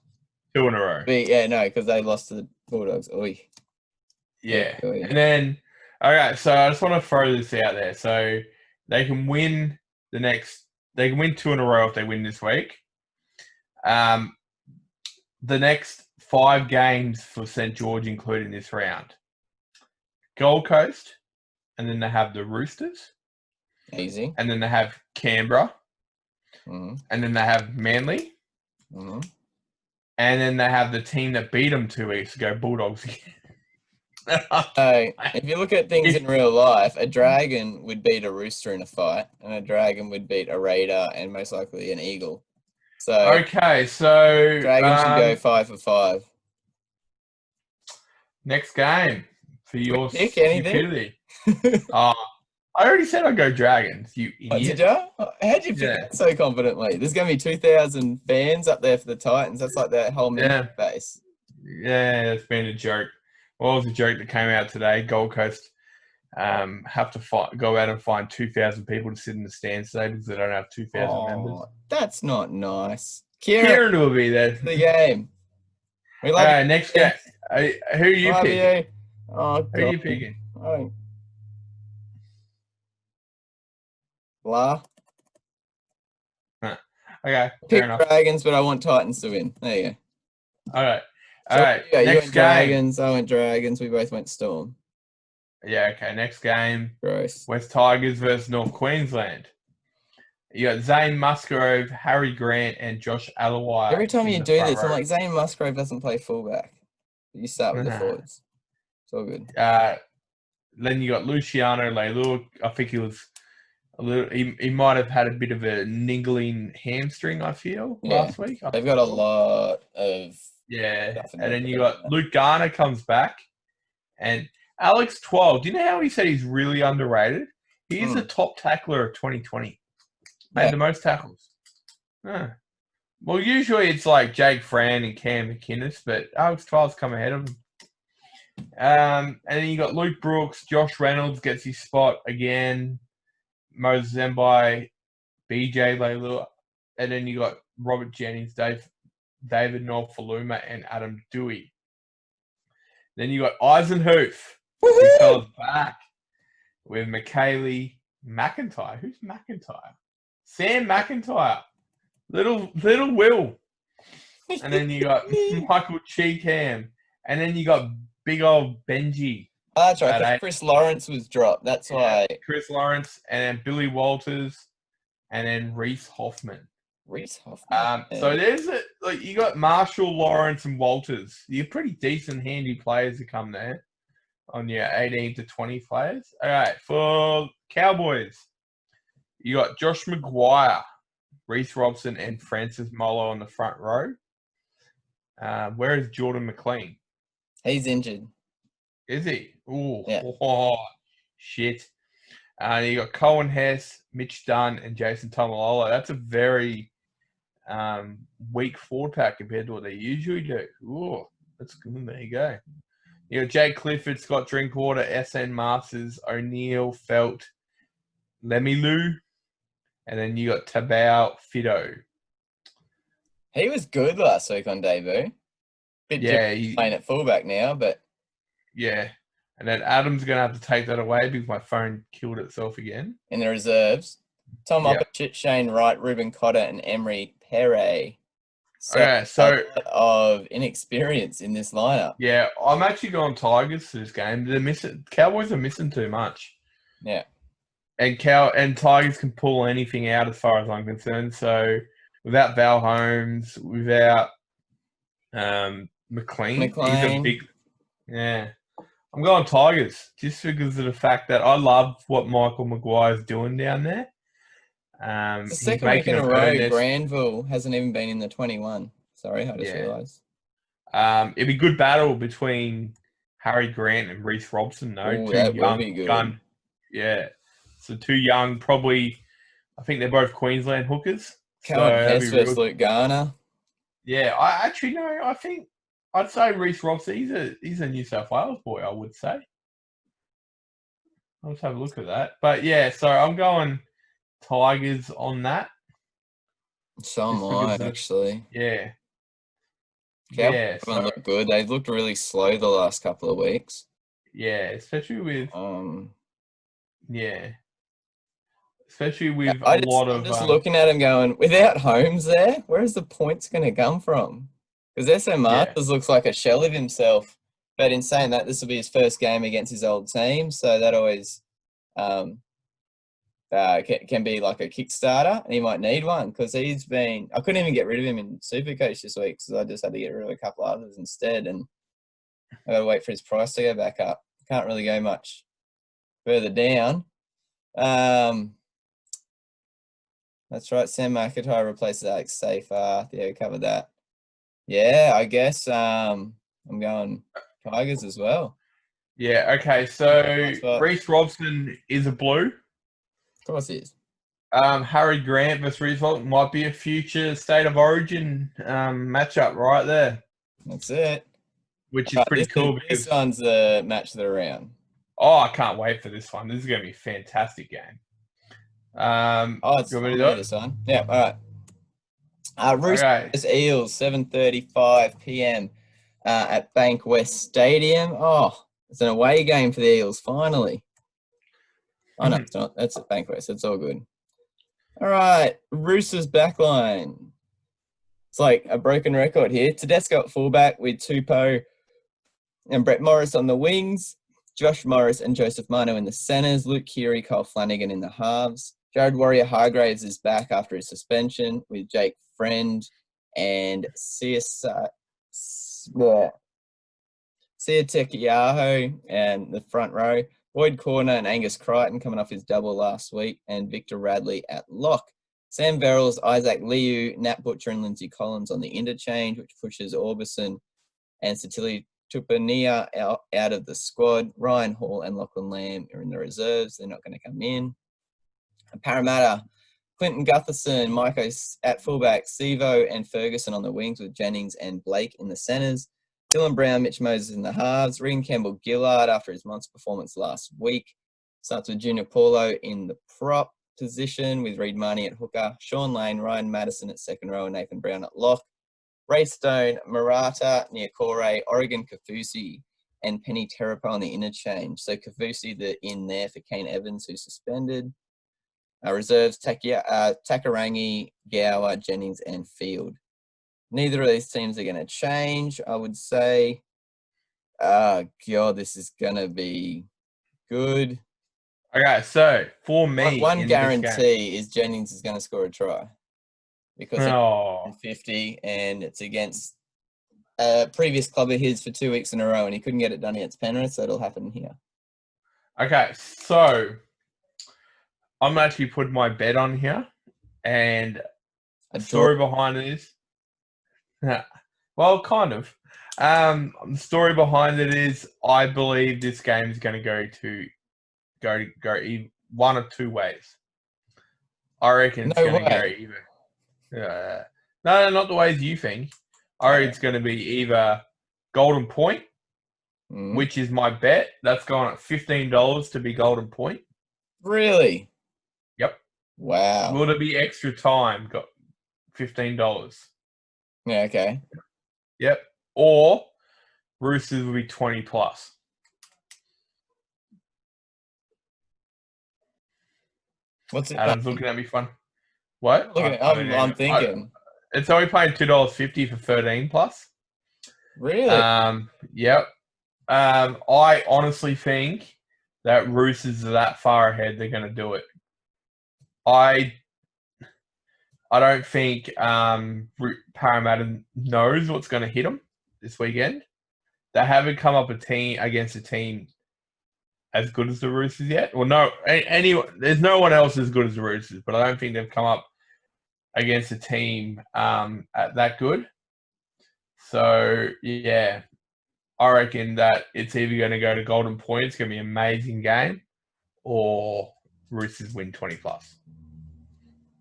2 in a row. No, because they lost to the Bulldogs. Oy. Yeah. And then Okay, so I just want to throw this out there. So they can win they can win 2 in a row if they win this week. The next 5 games for St. George, including this round. Gold Coast, and then they have the Roosters. Easy. And then they have Canberra. Mm-hmm. And then they have Manly. Mm-hmm. And then they have the team that beat them 2 weeks ago, Bulldogs. So if you look at things in real life, a dragon would beat a rooster in a fight, and a dragon would beat a raider and most likely an eagle. So okay, so dragon should go 5 for 5. Next game for your Pick stupidity. I already said I'd go Dragons, you idiot. Did you? How'd you pick that so confidently? There's going to be 2,000 fans up there for the Titans. That's like that whole base. Yeah, it's been a joke. Well, it was a joke that came out today. Gold Coast have to go out and find 2,000 people to sit in the stands today because they don't have 2,000 members. That's not nice. Kieran will be there. The game. We love you. Next game. Who are you picking? Oh, who are you picking? Blah. Okay. Pick Dragons, but I want Titans to win. There you go. All right. All right. You went Dragons. I went Dragons. We both went Storm. Yeah. Okay. Next game. Gross. West Tigers versus North Queensland. You got Zane Musgrove, Harry Grant, and Josh Alawai. Every time you do this, I'm like, Zane Musgrove doesn't play fullback. You start with the forwards. It's all good. Then you got Luciano Leilua. I think he was a little. He might have had a bit of a niggling hamstring. I feel last week. They've got a lot of and then you got Luke Garner comes back, and Alex 12. Do you know how he said he's really underrated? He is the top tackler of 2020. Made the most tackles. Well, usually it's like Jake Fran and Cam McInnes, but Alex 12's come ahead of him. And then you got Luke Brooks, Josh Reynolds gets his spot again, Moses Zembai, BJ Leilua, and then you got Robert Jennings, David Norfoluma, and Adam Dewey. Then you got Eisenhoof, who comes back with McKaylee McIntyre. Who's McIntyre? Sam McIntyre. Little Will. And then you got Michael Cheekham. And then you got big old Benji. Oh, that's right. Chris Lawrence was dropped. That's why. Chris Lawrence and then Billy Walters and then Reese Hoffman. So there's you got Marshall, Lawrence, and Walters. You're pretty decent, handy players to come there on your 18 to 20 players. All right, for Cowboys, you got Josh McGuire, Reece Robson, and Francis Molo on the front row. Where is Jordan McLean? He's injured. Is he? Ooh. Yeah. Oh, shit. You got Cohen Hess, Mitch Dunn, and Jason Tomalolo. That's a very weak forward pack compared to what they usually do. Ooh, that's good. There you go. You got Jake Clifford, Scott Drinkwater, SN Masters, O'Neill, Felt, Lemilu, and then you got Tabau Fido. He was good last week on debut. He's playing at fullback now, but yeah. And then Adam's going to have to take that away because my phone killed itself again. In the reserves, Tom Opperchit, Shane Wright, Ruben Cotter, and Emery Pere. So a lot of inexperience in this lineup. Yeah, I'm actually going Tigers to this game. Cowboys are missing too much. Yeah. And Tigers can pull anything out as far as I'm concerned. So without Val Holmes, without McLean, he's a big. Yeah. I'm going Tigers just because of the fact that I love what Michael Maguire's doing down there. The second week in a row, Granville hasn't even been in the 21. Sorry, I just realised. It'd be a good battle between Harry Grant and Reece Robson, though. Ooh, that would be good. Yeah. So 2 young, probably, I think they're both Queensland hookers. Cohen Hess versus Luke Garner. Yeah, I think I'd say Reece Robson, he's a New South Wales boy, I would say. Let's have a look at that. But yeah, so I'm going Tigers on that. So am I, actually. Yeah. Cowboys look good. They've looked really slow the last couple of weeks. Yeah, especially with a I'm lot of just looking at him going, without Holmes there, where's the points going to come from? Because SM Masters looks like a shell of himself. But in saying that, this will be his first game against his old team, so that always can be like a Kickstarter, and he might need one because he's been. I couldn't even get rid of him in Supercoach this week because I just had to get rid of a couple of others instead, and I got to wait for his price to go back up. Can't really go much further down. That's right. Sam McIntyre replaces Alex Seyfarth. Yeah, we covered that. Yeah, I guess I'm going Tigers as well. Yeah, okay. So Reece Robson is a blue. Of course he is. Harry Grant versus Reece Robson might be a future State of Origin matchup right there. That's it. Which is pretty cool. This one's the match of the round. Oh, I can't wait for this one. This is going to be a fantastic game. It's this one. Yeah, all right. Roosters Eels, 7:35 p.m. At Bankwest Stadium. Oh, it's an away game for the Eels, finally. Oh, no, it's not. That's at Bankwest. It's all good. All right, Roosters backline. It's like a broken record here. Tedesco at fullback with Tupou and Brett Morris on the wings. Josh Morris and Joseph Manu in the centres. Luke Keary, Kyle Flanagan in the halves. Jared Warrior-Hargraves is back after his suspension with Jake Friend and Sia Tekiaho and the front row. Boyd Corner and Angus Crichton coming off his double last week, and Victor Radley at lock. Sam Verrills, Isaac Liu, Nat Butcher and Lindsay Collins on the interchange, which pushes Orbison and Satili Tupania out of the squad. Ryan Hall and Lachlan Lamb are in the reserves. They're not going to come in. Parramatta, Clinton Gutherson, Maiko at fullback, Sevo and Ferguson on the wings with Jennings and Blake in the centres. Dylan Brown, Mitch Moses in the halves. Regan Campbell-Gillard after his month's performance last week. Starts with Junior Paulo in the prop position with Reid Marnie at hooker. Sean Lane, Ryan Madison at second row and Nathan Brown at lock. Ray Stone, Murata, Niokore, Oregon Kafusi and Penny Terapo on the interchange. So Kafusi in there for Kane Evans, who's suspended. Reserves, Takarangi, Gower, Jennings and Field. Neither of these teams are going to change, I would say. God, this is going to be good. Okay, so for me, one guarantee is Jennings is going to score a try because it's 50 and it's against a previous club of his for 2 weeks in a row and he couldn't get it done against Penrith, so it'll happen here. Okay, so I'm actually putting my bet on here, and the story behind it is, well, kind of. The story behind it is I believe this game is going to go one of two ways. I reckon it's going to go either. No, not the ways you think. I reckon it's going to be either Golden Point, which is my bet. That's going at $15 to be Golden Point. Really? Yep. Wow. Will there be extra time? Got $15. Yeah, okay. Yep. Or Roosters will be 20 plus. What's it? Adam's looking at me fun. What? I'm thinking. It's only paying $2.50 for 13 plus. Really? Yep. I honestly think that Roosters are that far ahead. They're going to do it. I don't think Parramatta knows what's going to hit them this weekend. They haven't come up against a team as good as the Roosters yet. Well, no, there's no one else as good as the Roosters, but I don't think they've come up against a team that good. So, yeah, I reckon that it's either going to go to Golden Point, it's going to be an amazing game, or Roosters win 20 plus.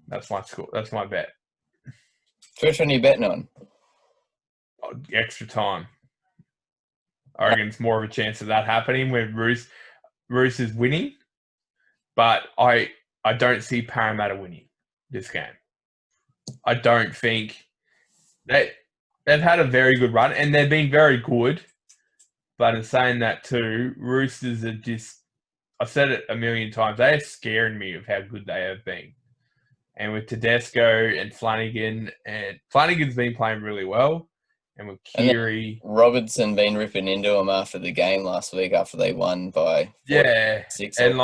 That's my score. That's my bet. Which one are you betting on? Extra time. I reckon it's more of a chance of that happening with Roosters winning, but I don't see Parramatta winning this game. I don't think they've had a very good run and they've been very good But in saying that too, Roosters are just, I've said it a million times, they are scaring me of how good they have been. And with Tedesco and Flanagan, and Flanagan's been playing really well. And with Keary. Robertson been ripping into him after the game last week after they won by 6. And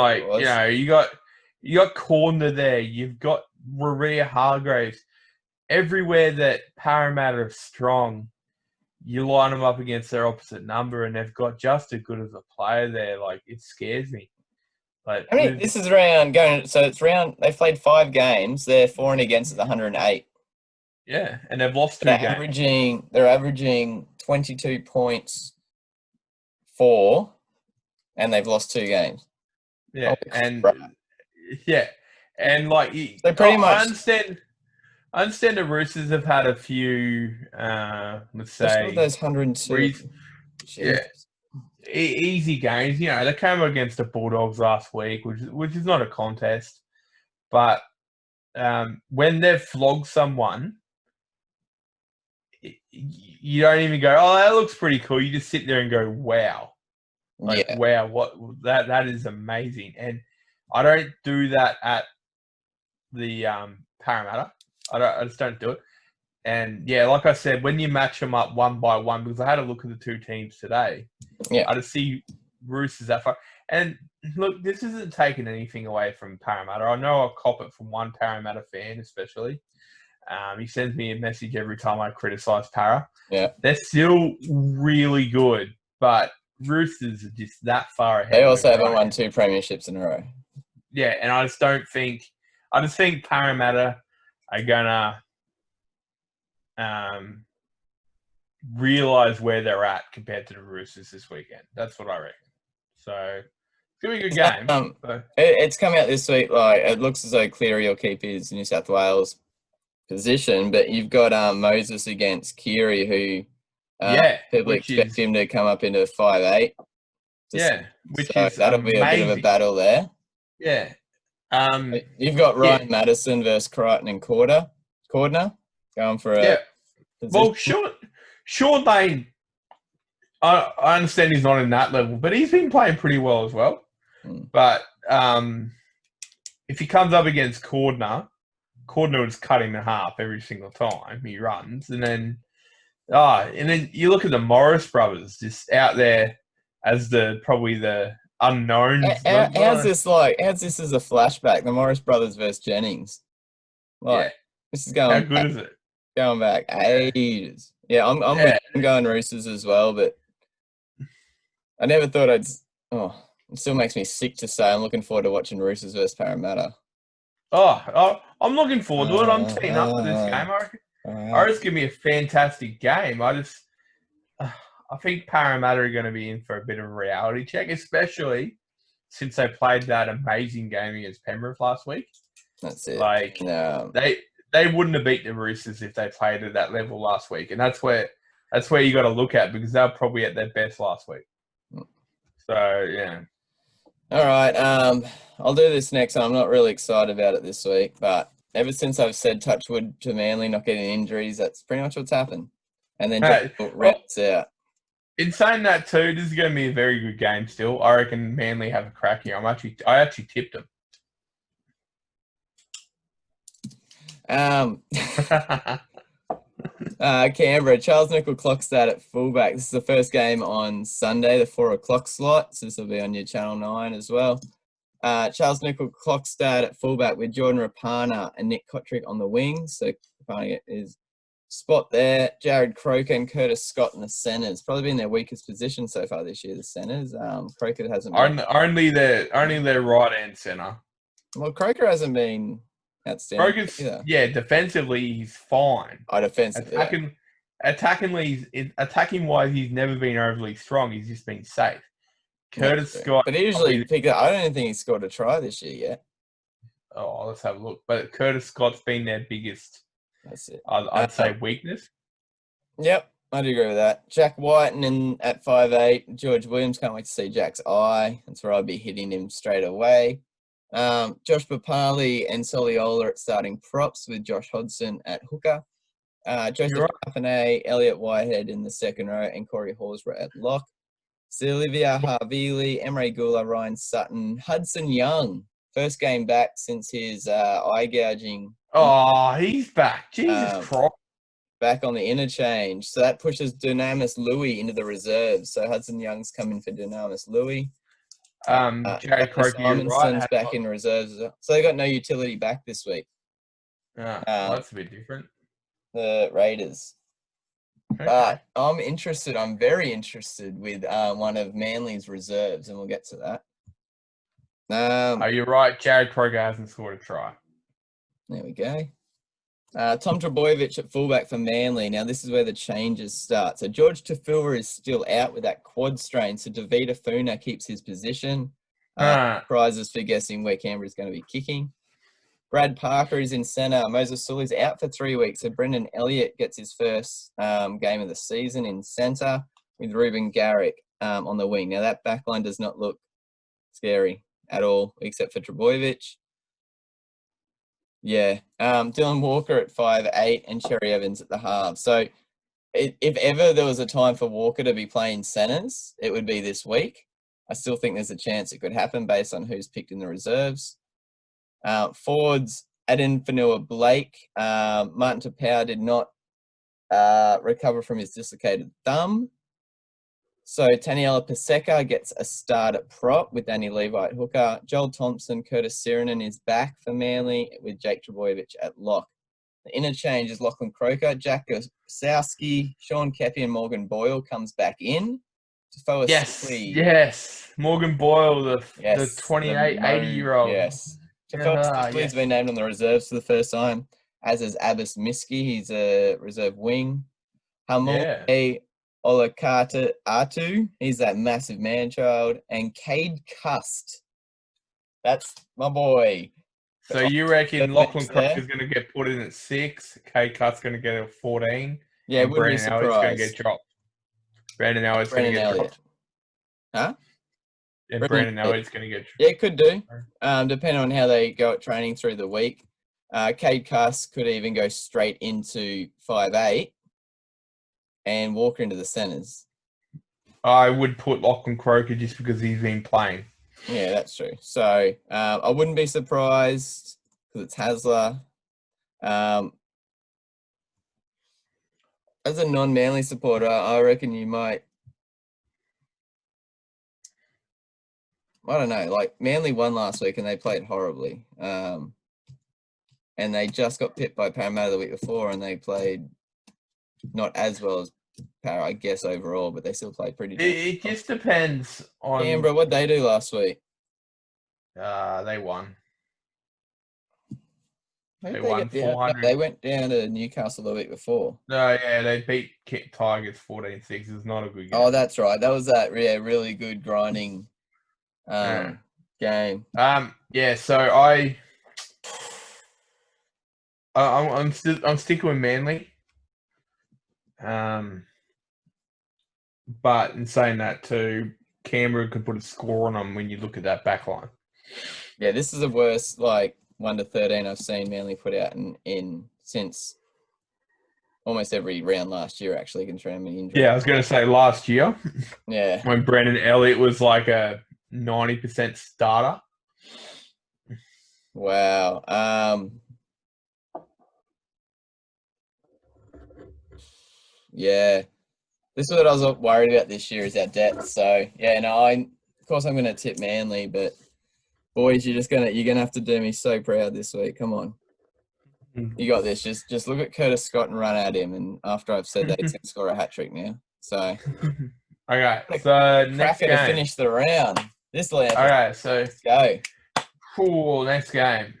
you got Corner there. You've got Maria Hargraves. Everywhere that Parramatta are strong, you line them up against their opposite number, and they've got just as good as a player there. Like, it scares me. Like, I mean, this is round going. So it's round. They played 5 games. They're for and against at 108. Yeah, and they've lost 2 games. They're averaging 22 points for, and they've lost 2 games. Yeah, and like, so pretty much. I understand the Roosters have had a few, let's say, those 102. Easy games. You know, they came against the Bulldogs last week, which is not a contest, but when they've flogged someone, you don't even go, "Oh, that looks pretty cool." You just sit there and go, "Wow, wow, what that is amazing." And I don't do that at the Parramatta. I just don't do it. And yeah, like I said, when you match them up one by one, because I had a look at the 2 teams today, I just see Roosters that far. And look, this isn't taking anything away from Parramatta. I know I'll cop it from one Parramatta fan, especially. He sends me a message every time I criticise Para. Yeah, they're still really good, but Roosters are just that far ahead. They also haven't won 2 premierships in a row. Yeah, and I just think Parramatta are gonna realise where they're at compared to the Roosters this weekend. That's what I reckon. So it's gonna be a good game. It's come out this week. Like, it looks as though Cleary will keep his New South Wales position, but you've got Moses against Keary, who people expect him to come up into 5'8". That'll be a bit of a battle there. Yeah. You've got Ryan Madison versus Crichton and Cordner going for a position. Well, Sean Lane, I understand he's not in that level, but he's been playing pretty well as well. But if he comes up against Cordner is cutting in half every single time he runs, and then you look at the Morris brothers just out there as probably the unknowns. How's this as a flashback? The Morris brothers versus Jennings. This is going. How good is it? Going back ages. Yeah, I'm going Roosters as well, but I never thought it still makes me sick to say I'm looking forward to watching Roosters versus Parramatta. I'm looking forward to it. I'm teeing up for this game. I reckon it's going to be a fantastic game. I think Parramatta are going to be in for a bit of a reality check, especially since they played that amazing game against Penrith last week. That's it. Like, they wouldn't have beat the Roosters if they played at that level last week, and that's where you got to look at, because they were probably at their best last week. So yeah. All right. I'll do this next one. I'm not really excited about it this week, but ever since I've said touch wood to Manly not getting injuries, that's pretty much what's happened. And then rounds out. In saying that too, this is going to be a very good game still. I reckon Manly have a crack here. I actually tipped them. Canberra, Charles Nichol-Klokstad at fullback. This is the first game on Sunday, the 4:00 slot. So this will be on your Channel 9 as well. Charles Nichol-Klokstad at fullback with Jordan Rapana and Nick Kotrick on the wings. So Rapana get his spot there. Jared Croker and Curtis Scott in the centres. Probably been their weakest position so far this year, the centres. Croker hasn't been... Only their right-hand centre. Well, Croker hasn't been outstanding. Defensively he's fine. Defensively. Attacking-wise, he's never been overly strong. He's just been safe. Curtis Scott... But he usually picked up... I don't think he's scored a try this year yet. Oh, let's have a look. But Curtis Scott's been their biggest... That's it. I'd say weakness. Yep, I do agree with that. Jack White and at 5'8". George Williams, can't wait to see Jack's eye. That's where I'd be hitting him straight away. Josh Papali and Soliola at starting props with Josh Hodgson at hooker. Joseph Papanay, Elliot Whitehead in the second row, and Corey Horsburgh at lock. Sylvia Havili, Emre Gula, Ryan Sutton, Hudson Young. First game back since his eye gouging. Oh, he's back. Jesus Christ. Back on the interchange. So that pushes Dynamis Louis into the reserves. So Hudson Young's coming for Dynamis Louis. Jared Croker, Simonson's back in reserves as well. So they got no utility back this week. That's a bit different. The Raiders. Okay. But I'm interested. I'm very interested with one of Manly's reserves, and we'll get to that. You're right. Jared Croker hasn't scored a try. There we go. Tom Trbojevic at fullback for Manly. Now, this is where the changes start. So, George Tafua is still out with that quad strain. So, Davida Funa keeps his position. Prizes for guessing where Canberra's going to be kicking. Brad Parker is in centre. Moses Sully's out for 3 weeks. So, Brendan Elliott gets his first game of the season in centre with Ruben Garrick on the wing. Now, that backline does not look scary at all, except for Trbojevic. Yeah, Dylan Walker at 5'8" and Cherry Evans at the half. So if ever there was a time for Walker to be playing centres, it would be this week. I still think there's a chance it could happen based on who's picked in the reserves. Forwards, Aden Fanua-Blake. Martin Tapau did not recover from his dislocated thumb. So Taniela Paseka gets a start at prop with Danny Levi at hooker. Joel Thompson, Curtis Sirenen is back for Manly with Jake Trbojevic at lock. The interchange is Lachlan Croker, Jack Gosowski, Sean Kepi and Morgan Boyle comes back in. Yes. Morgan Boyle, the 28, 80-year-old. Yes. He's been named on the reserves for the first time, as is Abbas Miski. He's a reserve wing. Hamole Olakata Atu, he's that massive man-child. And Cade Cust, that's my boy. So you reckon Lachlan Croker is going to get put in at 6, Cade Cust's going to get a 14? Yeah, and wouldn't be surprised. Brandon Elliott's going to get dropped. Brandon Elliott's going to get dropped. Huh? And Brandon Elliott's going to get dropped. Yeah, it could do, depending on how they go at training through the week. Cade Cust could even go straight into 5'8", and Walker into the centres. I would put Lachlan Croker just because he's been playing. Yeah, that's true. So I wouldn't be surprised because it's Hasler. As a non-Manly supporter, I reckon you might. I don't know. Like Manly won last week and they played horribly, and they just got pipped by Parramatta the week before, and they played not as well as Para, I guess, overall, but they still played pretty good. It just depends on... Canberra, what'd they do last week? They won. They won 400. They went down to Newcastle the week before. No, yeah, they beat Tigers 14-6. It's not a good game. Oh, that's right. That was that really good grinding game. Yeah, so I'm sticking with Manly. But in saying that too, Canberra could put a score on them when you look at that back line. Yeah, this is the worst 1 to 13 I've seen Manly put out in since almost every round last year, actually, considering the injury. Yeah, I was going to say last year. Yeah. When Brandon Elliott was like a 90% starter. Wow. Yeah. This is what I was worried about this year is our depth. So, yeah, no, of course I'm going to tip Manly, but boys, you're going to have to do me so proud this week. Come on. You got this. Just look at Curtis Scott and run at him. And after I've said that, he's going to score a hat-trick now. So, okay. So, next game. To finish the round. This land. Okay, so let's go. Cool, next game.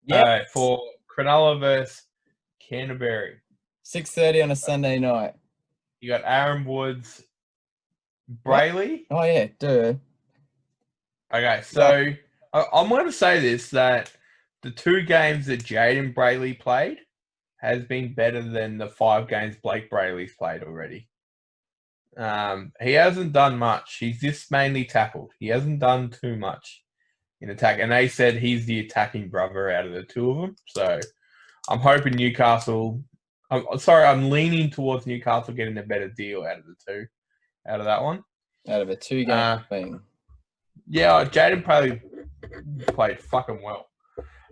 Yeah. Right, for Cronulla versus Canterbury. 6:30 on a Sunday night. You got Aaron Woods, Brayley. Oh, yeah, duh. Okay, so I'm going to say this, that the 2 games that Jaden Brayley played has been better than the 5 games Blake Brayley's played already. He hasn't done much. He's just mainly tackled. He hasn't done too much in attack. And they said he's the attacking brother out of the 2 of them. So I'm hoping Newcastle... I'm leaning towards Newcastle getting a better deal out of the 2, out of that one. out of a 2-game thing. Yeah, Jaden probably played fucking well.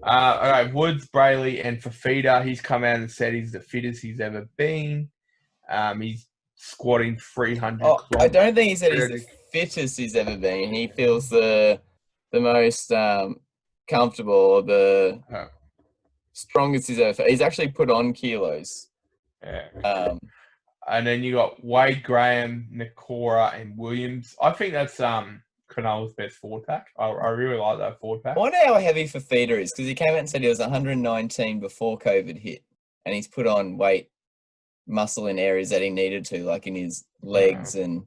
Okay, Woods, Brayley, and Fafita. He's come out and said he's the fittest he's ever been. He's squatting 300. I don't think he said he's the fittest he's ever been. He feels the most comfortable, or the strongest he's ever felt. He's actually put on kilos. Yeah. And then you got Wade, Graham, Nakora, and Williams. I think that's Cronulla's best forward pack. I really like that forward pack. I wonder how heavy Fafita is, because he came out and said he was 119 before COVID hit, and he's put on weight, muscle in areas that he needed to, like in his legs and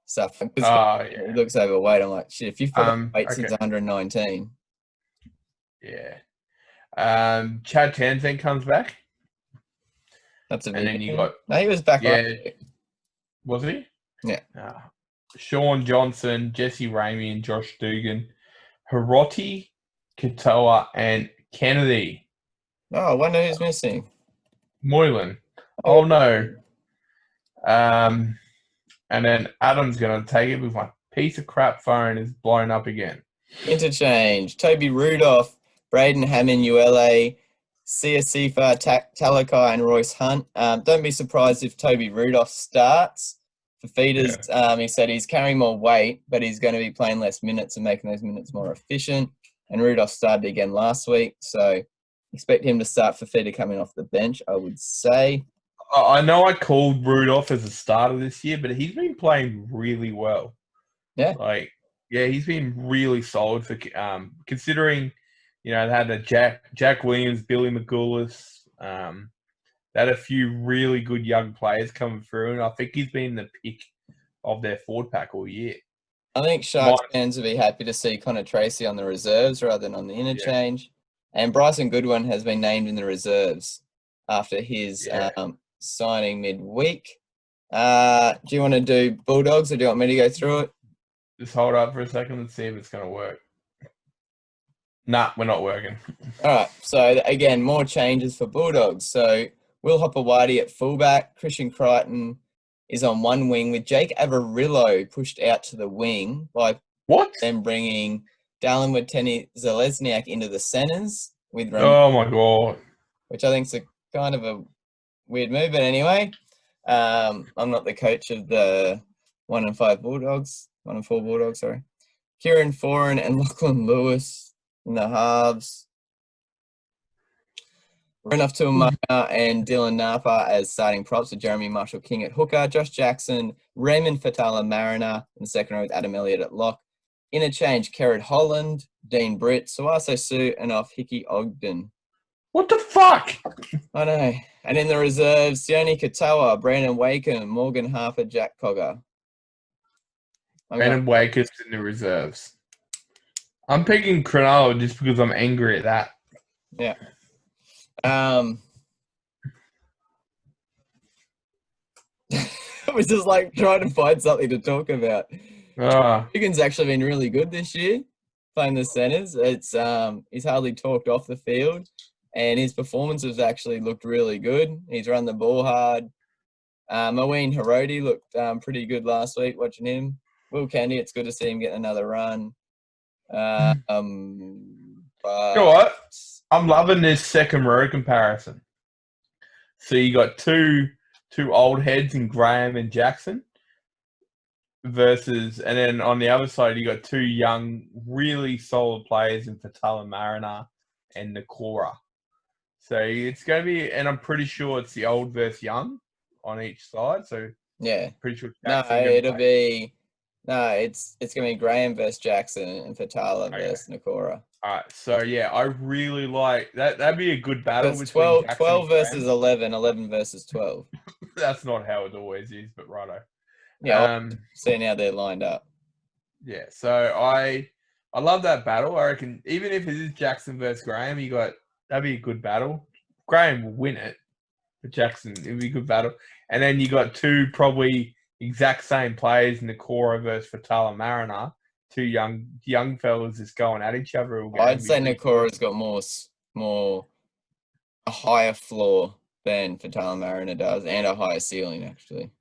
stuff. He looks overweight. I'm like, shit, if you've put on weight since 119. Yeah. Chad Townsend comes back. That's a big. And then you got... No, he was back. Yeah. Was he? Yeah. Sean Johnson, Jesse Ramey, and Josh Dugan. Hiroti, Katoa, and Kennedy. Oh, I wonder who's missing. Moylan. Oh, no. And then Adam's going to take it with my piece of crap phone is blown up again. Interchange. Toby Rudolph, Braden Hammond-Uele, Sia Sifa, Talakai, and Royce Hunt. Don't be surprised if Toby Rudolph starts. Fafita's, he said he's carrying more weight, but he's going to be playing less minutes and making those minutes more efficient. And Rudolph started again last week, so expect him to start. Fafita coming off the bench, I would say. I know I called Rudolph as a starter this year, but he's been playing really well. Yeah. He's been really solid for considering, they had a Jack Williams, Billy McGulis. They had a few really good young players coming through, and I think he's been the pick of their forward pack all year. I think Sharks fans will be happy to see Connor Tracy on the reserves rather than on the interchange. Yeah. And Bryson Goodwin has been named in the reserves after his signing midweek. Do you want to do Bulldogs, or do you want me to go through it? Just hold up for a second and see if it's going to work. Nah, we're not working. All right. So, again, more changes for Bulldogs. So, Will Hopper-Whitey at fullback. Christian Crichton is on one wing, with Jake Avarillo pushed out to the wing by them bringing Dallin Watene-Zelezniak into the centres with Oh, my God. Which I think is a kind of a weird move. But anyway, I'm not the coach of the 1 and 4 Bulldogs, sorry. Kieran Foran and Lachlan Lewis in the halves. Renouf Tuamaka and Dylan Napa as starting props, with Jeremy Marshall-King at hooker, Josh Jackson, Raymond Fatala-Mariner in the second row with Adam Elliott at lock. Interchange, Kerrod Holland, Dean Britt, Suaso Sue, and off Hickey Ogden. What the fuck? I know. And in the reserves, Sione Katoa, Brandon Wakeham, Morgan Harper, Jack Cogger. Brandon Wakeham's in the reserves. I'm picking Cronulla just because I'm angry at that. Yeah. I was just trying to find something to talk about. Higgins actually been really good this year, playing the centres. It's he's hardly talked off the field, and his performance has actually looked really good. He's run the ball hard. Moeen Hiroti looked pretty good last week, watching him. Will Candy, it's good to see him getting another run. You know what? I'm loving this second row comparison. So you got two old heads in Graham and Jackson versus, and then on the other side you got two young, really solid players in Fatala Mariner and Nakora. So it's going to be, and I'm pretty sure it's the old versus young on each side. So yeah, pretty sure. It's going to be Graham versus Jackson and Fatala versus Nakora. All right, so yeah, I really like that. That'd be a good battle. That's 12 versus 11, 11 versus 12. That's not how it always is, but righto. Yeah, seeing how they're lined up. Yeah, so I love that battle. I reckon even if it is Jackson versus Graham, that'd be a good battle. Graham will win it, but Jackson, it'd be a good battle. And then you got two probably exact same players, Nakora versus Fatala Mariner. Two young fellas just going at each other. I'd say Nakora's got a higher floor than Fatala Mariner does, and a higher ceiling, actually.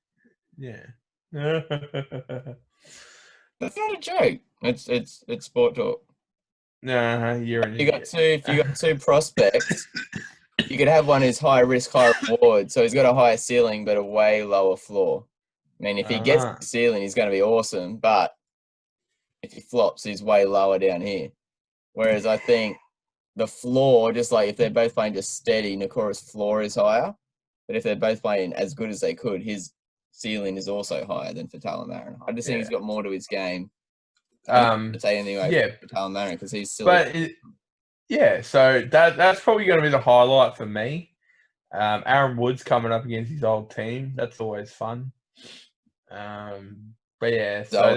Yeah. That's not a joke. It's sport talk. Nah, you're an If idiot. you got two prospects, you could have one who's high risk, high reward. So he's got a higher ceiling but a way lower floor. I mean, if he gets the ceiling, he's going to be awesome. But if he flops, he's way lower down here. Whereas I think the floor, just like if they're both playing just steady, Nakura's floor is higher. But if they're both playing as good as they could, his ceiling is also higher than Fatal Marin. I just think he's got more to his game. I don't take anything away from Fatal Marin because he's still. So that's probably going to be the highlight for me. Aaron Wood's coming up against his old team. That's always fun. But yeah, so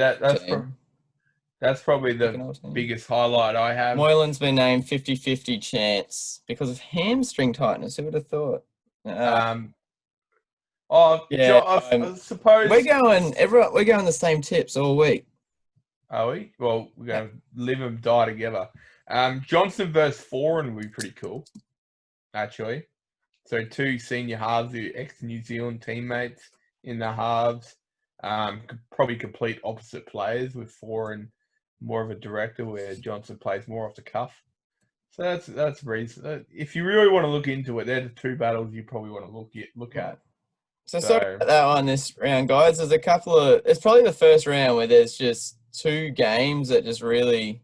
that's probably the biggest highlight I have. Moylan's been named 50-50 chance because of hamstring tightness. Who would have thought? I suppose we're going the same tips all week. Are we? Well, we're going to live and die together. Johnson versus Foran would be pretty cool, actually. So two senior halves, ex-New Zealand teammates in the halves. Probably complete opposite players with Foran more of a director where Johnson plays more off the cuff. So that's reason. If you really want to look into it, they're the two battles you probably want to look at. So sorry about that one this round, guys. There's a couple of. It's probably the first round where there's just two games that just really,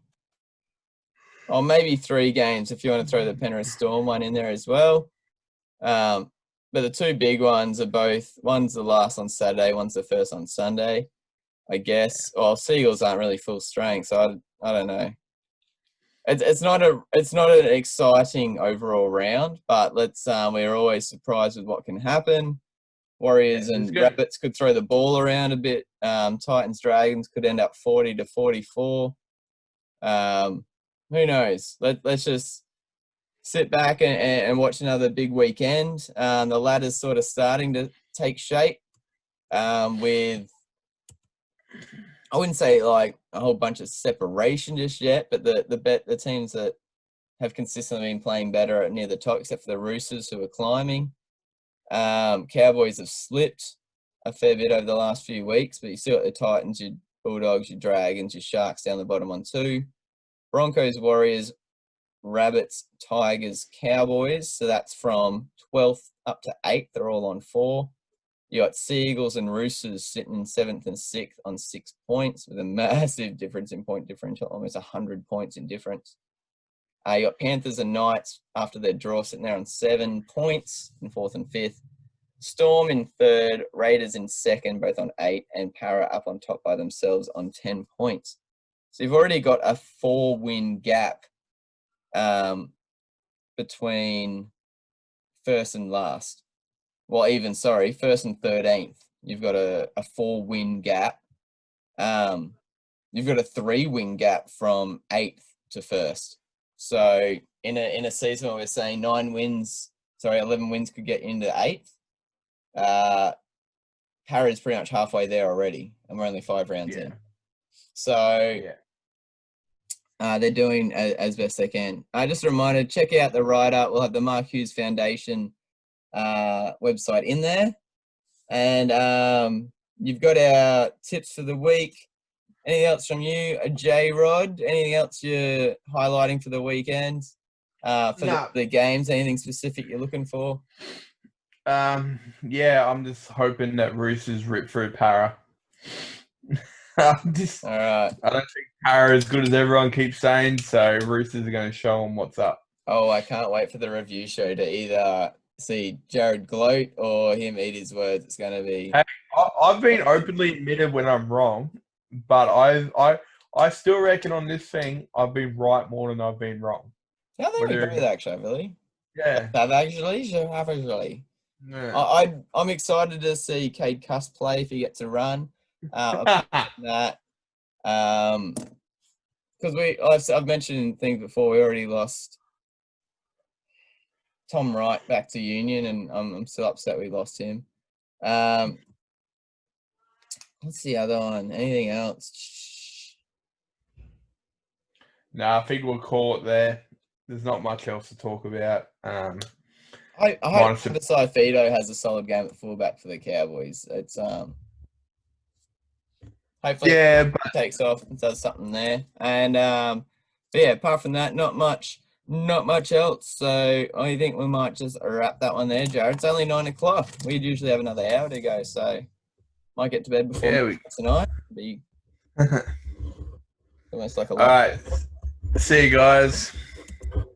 or maybe three games if you want to throw the Penrith Storm one in there as well. But the two big ones are one's the last on Saturday, one's the first on Sunday, I guess. Well, Seagulls aren't really full strength, so I don't know. It's not an exciting overall round, but we're always surprised with what can happen. Warriors and Rabbits could throw the ball around a bit. Titans Dragons could end up 40-44. Who knows? Let's just sit back and watch another big weekend. The ladder's sort of starting to take shape with, I wouldn't say like a whole bunch of separation just yet, but the teams that have consistently been playing better are near the top, except for the Roosters who are climbing. Cowboys have slipped a fair bit over the last few weeks, but you still got the Titans, your Bulldogs, your Dragons, your Sharks down the bottom on 2. Broncos, Warriors, Rabbits, Tigers, Cowboys. So that's from 12th up to 8th. They're all on 4. You got Seagulls and Roosters sitting in 7th and 6th on 6 points with a massive difference in point differential, almost 100 points in difference. You got Panthers and Knights after their draw sitting there on 7 points in 4th and 5th. Storm in 3rd, Raiders in 2nd, both on 8, and Para up on top by themselves on 10 points. So you've already got a 4-win gap between first and last. Well, first and 13th. You've got a 4-win gap. You've got a 3-win gap from 8th to 1st. So in a season where we're saying 11 wins could get into 8th. Para's pretty much halfway there already, and we're only 5 rounds in. So they're doing as best they can. Just a reminder, check out the write-up. We'll have the Mark Hughes Foundation website in there. And you've got our tips for the week. Anything else from you, J-Rod? Anything else you're highlighting for the weekend? The games, anything specific you're looking for? I'm just hoping that Roosters rip through Para. All right. I don't think Para is as good as everyone keeps saying, so Roosters are going to show them what's up. Oh, I can't wait for the review show to either see Jared gloat or him eat his words. It's going to be... Hey, I've been openly admitted when I'm wrong, but I still reckon on this thing I've been right more than I've been wrong. How they agree with that, actually? Yeah. Actually. Yeah. I'm excited to see Cade Cuss play if he gets a run. That because I've mentioned things before. We already lost Tom Wright back to Union, and I'm still upset we lost him. What's the other one? Anything else? No, I think we'll call it there. There's not much else to talk about. I hope Fido has a solid game at fullback for the Cowboys. It's hopefully Yeah, it takes off and does something there. And but yeah, apart from that, not much else. So I think we might just wrap that one there, Jared. It's only 9 o'clock. We'd usually have another hour to go, so might get to bed before tonight. Be almost like a all right. See you guys.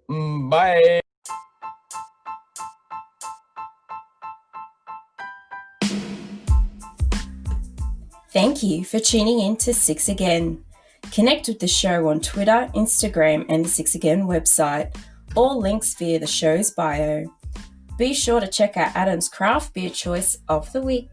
Bye. Thank you for tuning in to Six Again. Connect with the show on Twitter, Instagram, and the Six Again website. All links via the show's bio. Be sure to check out Adam's craft beer choice of the week.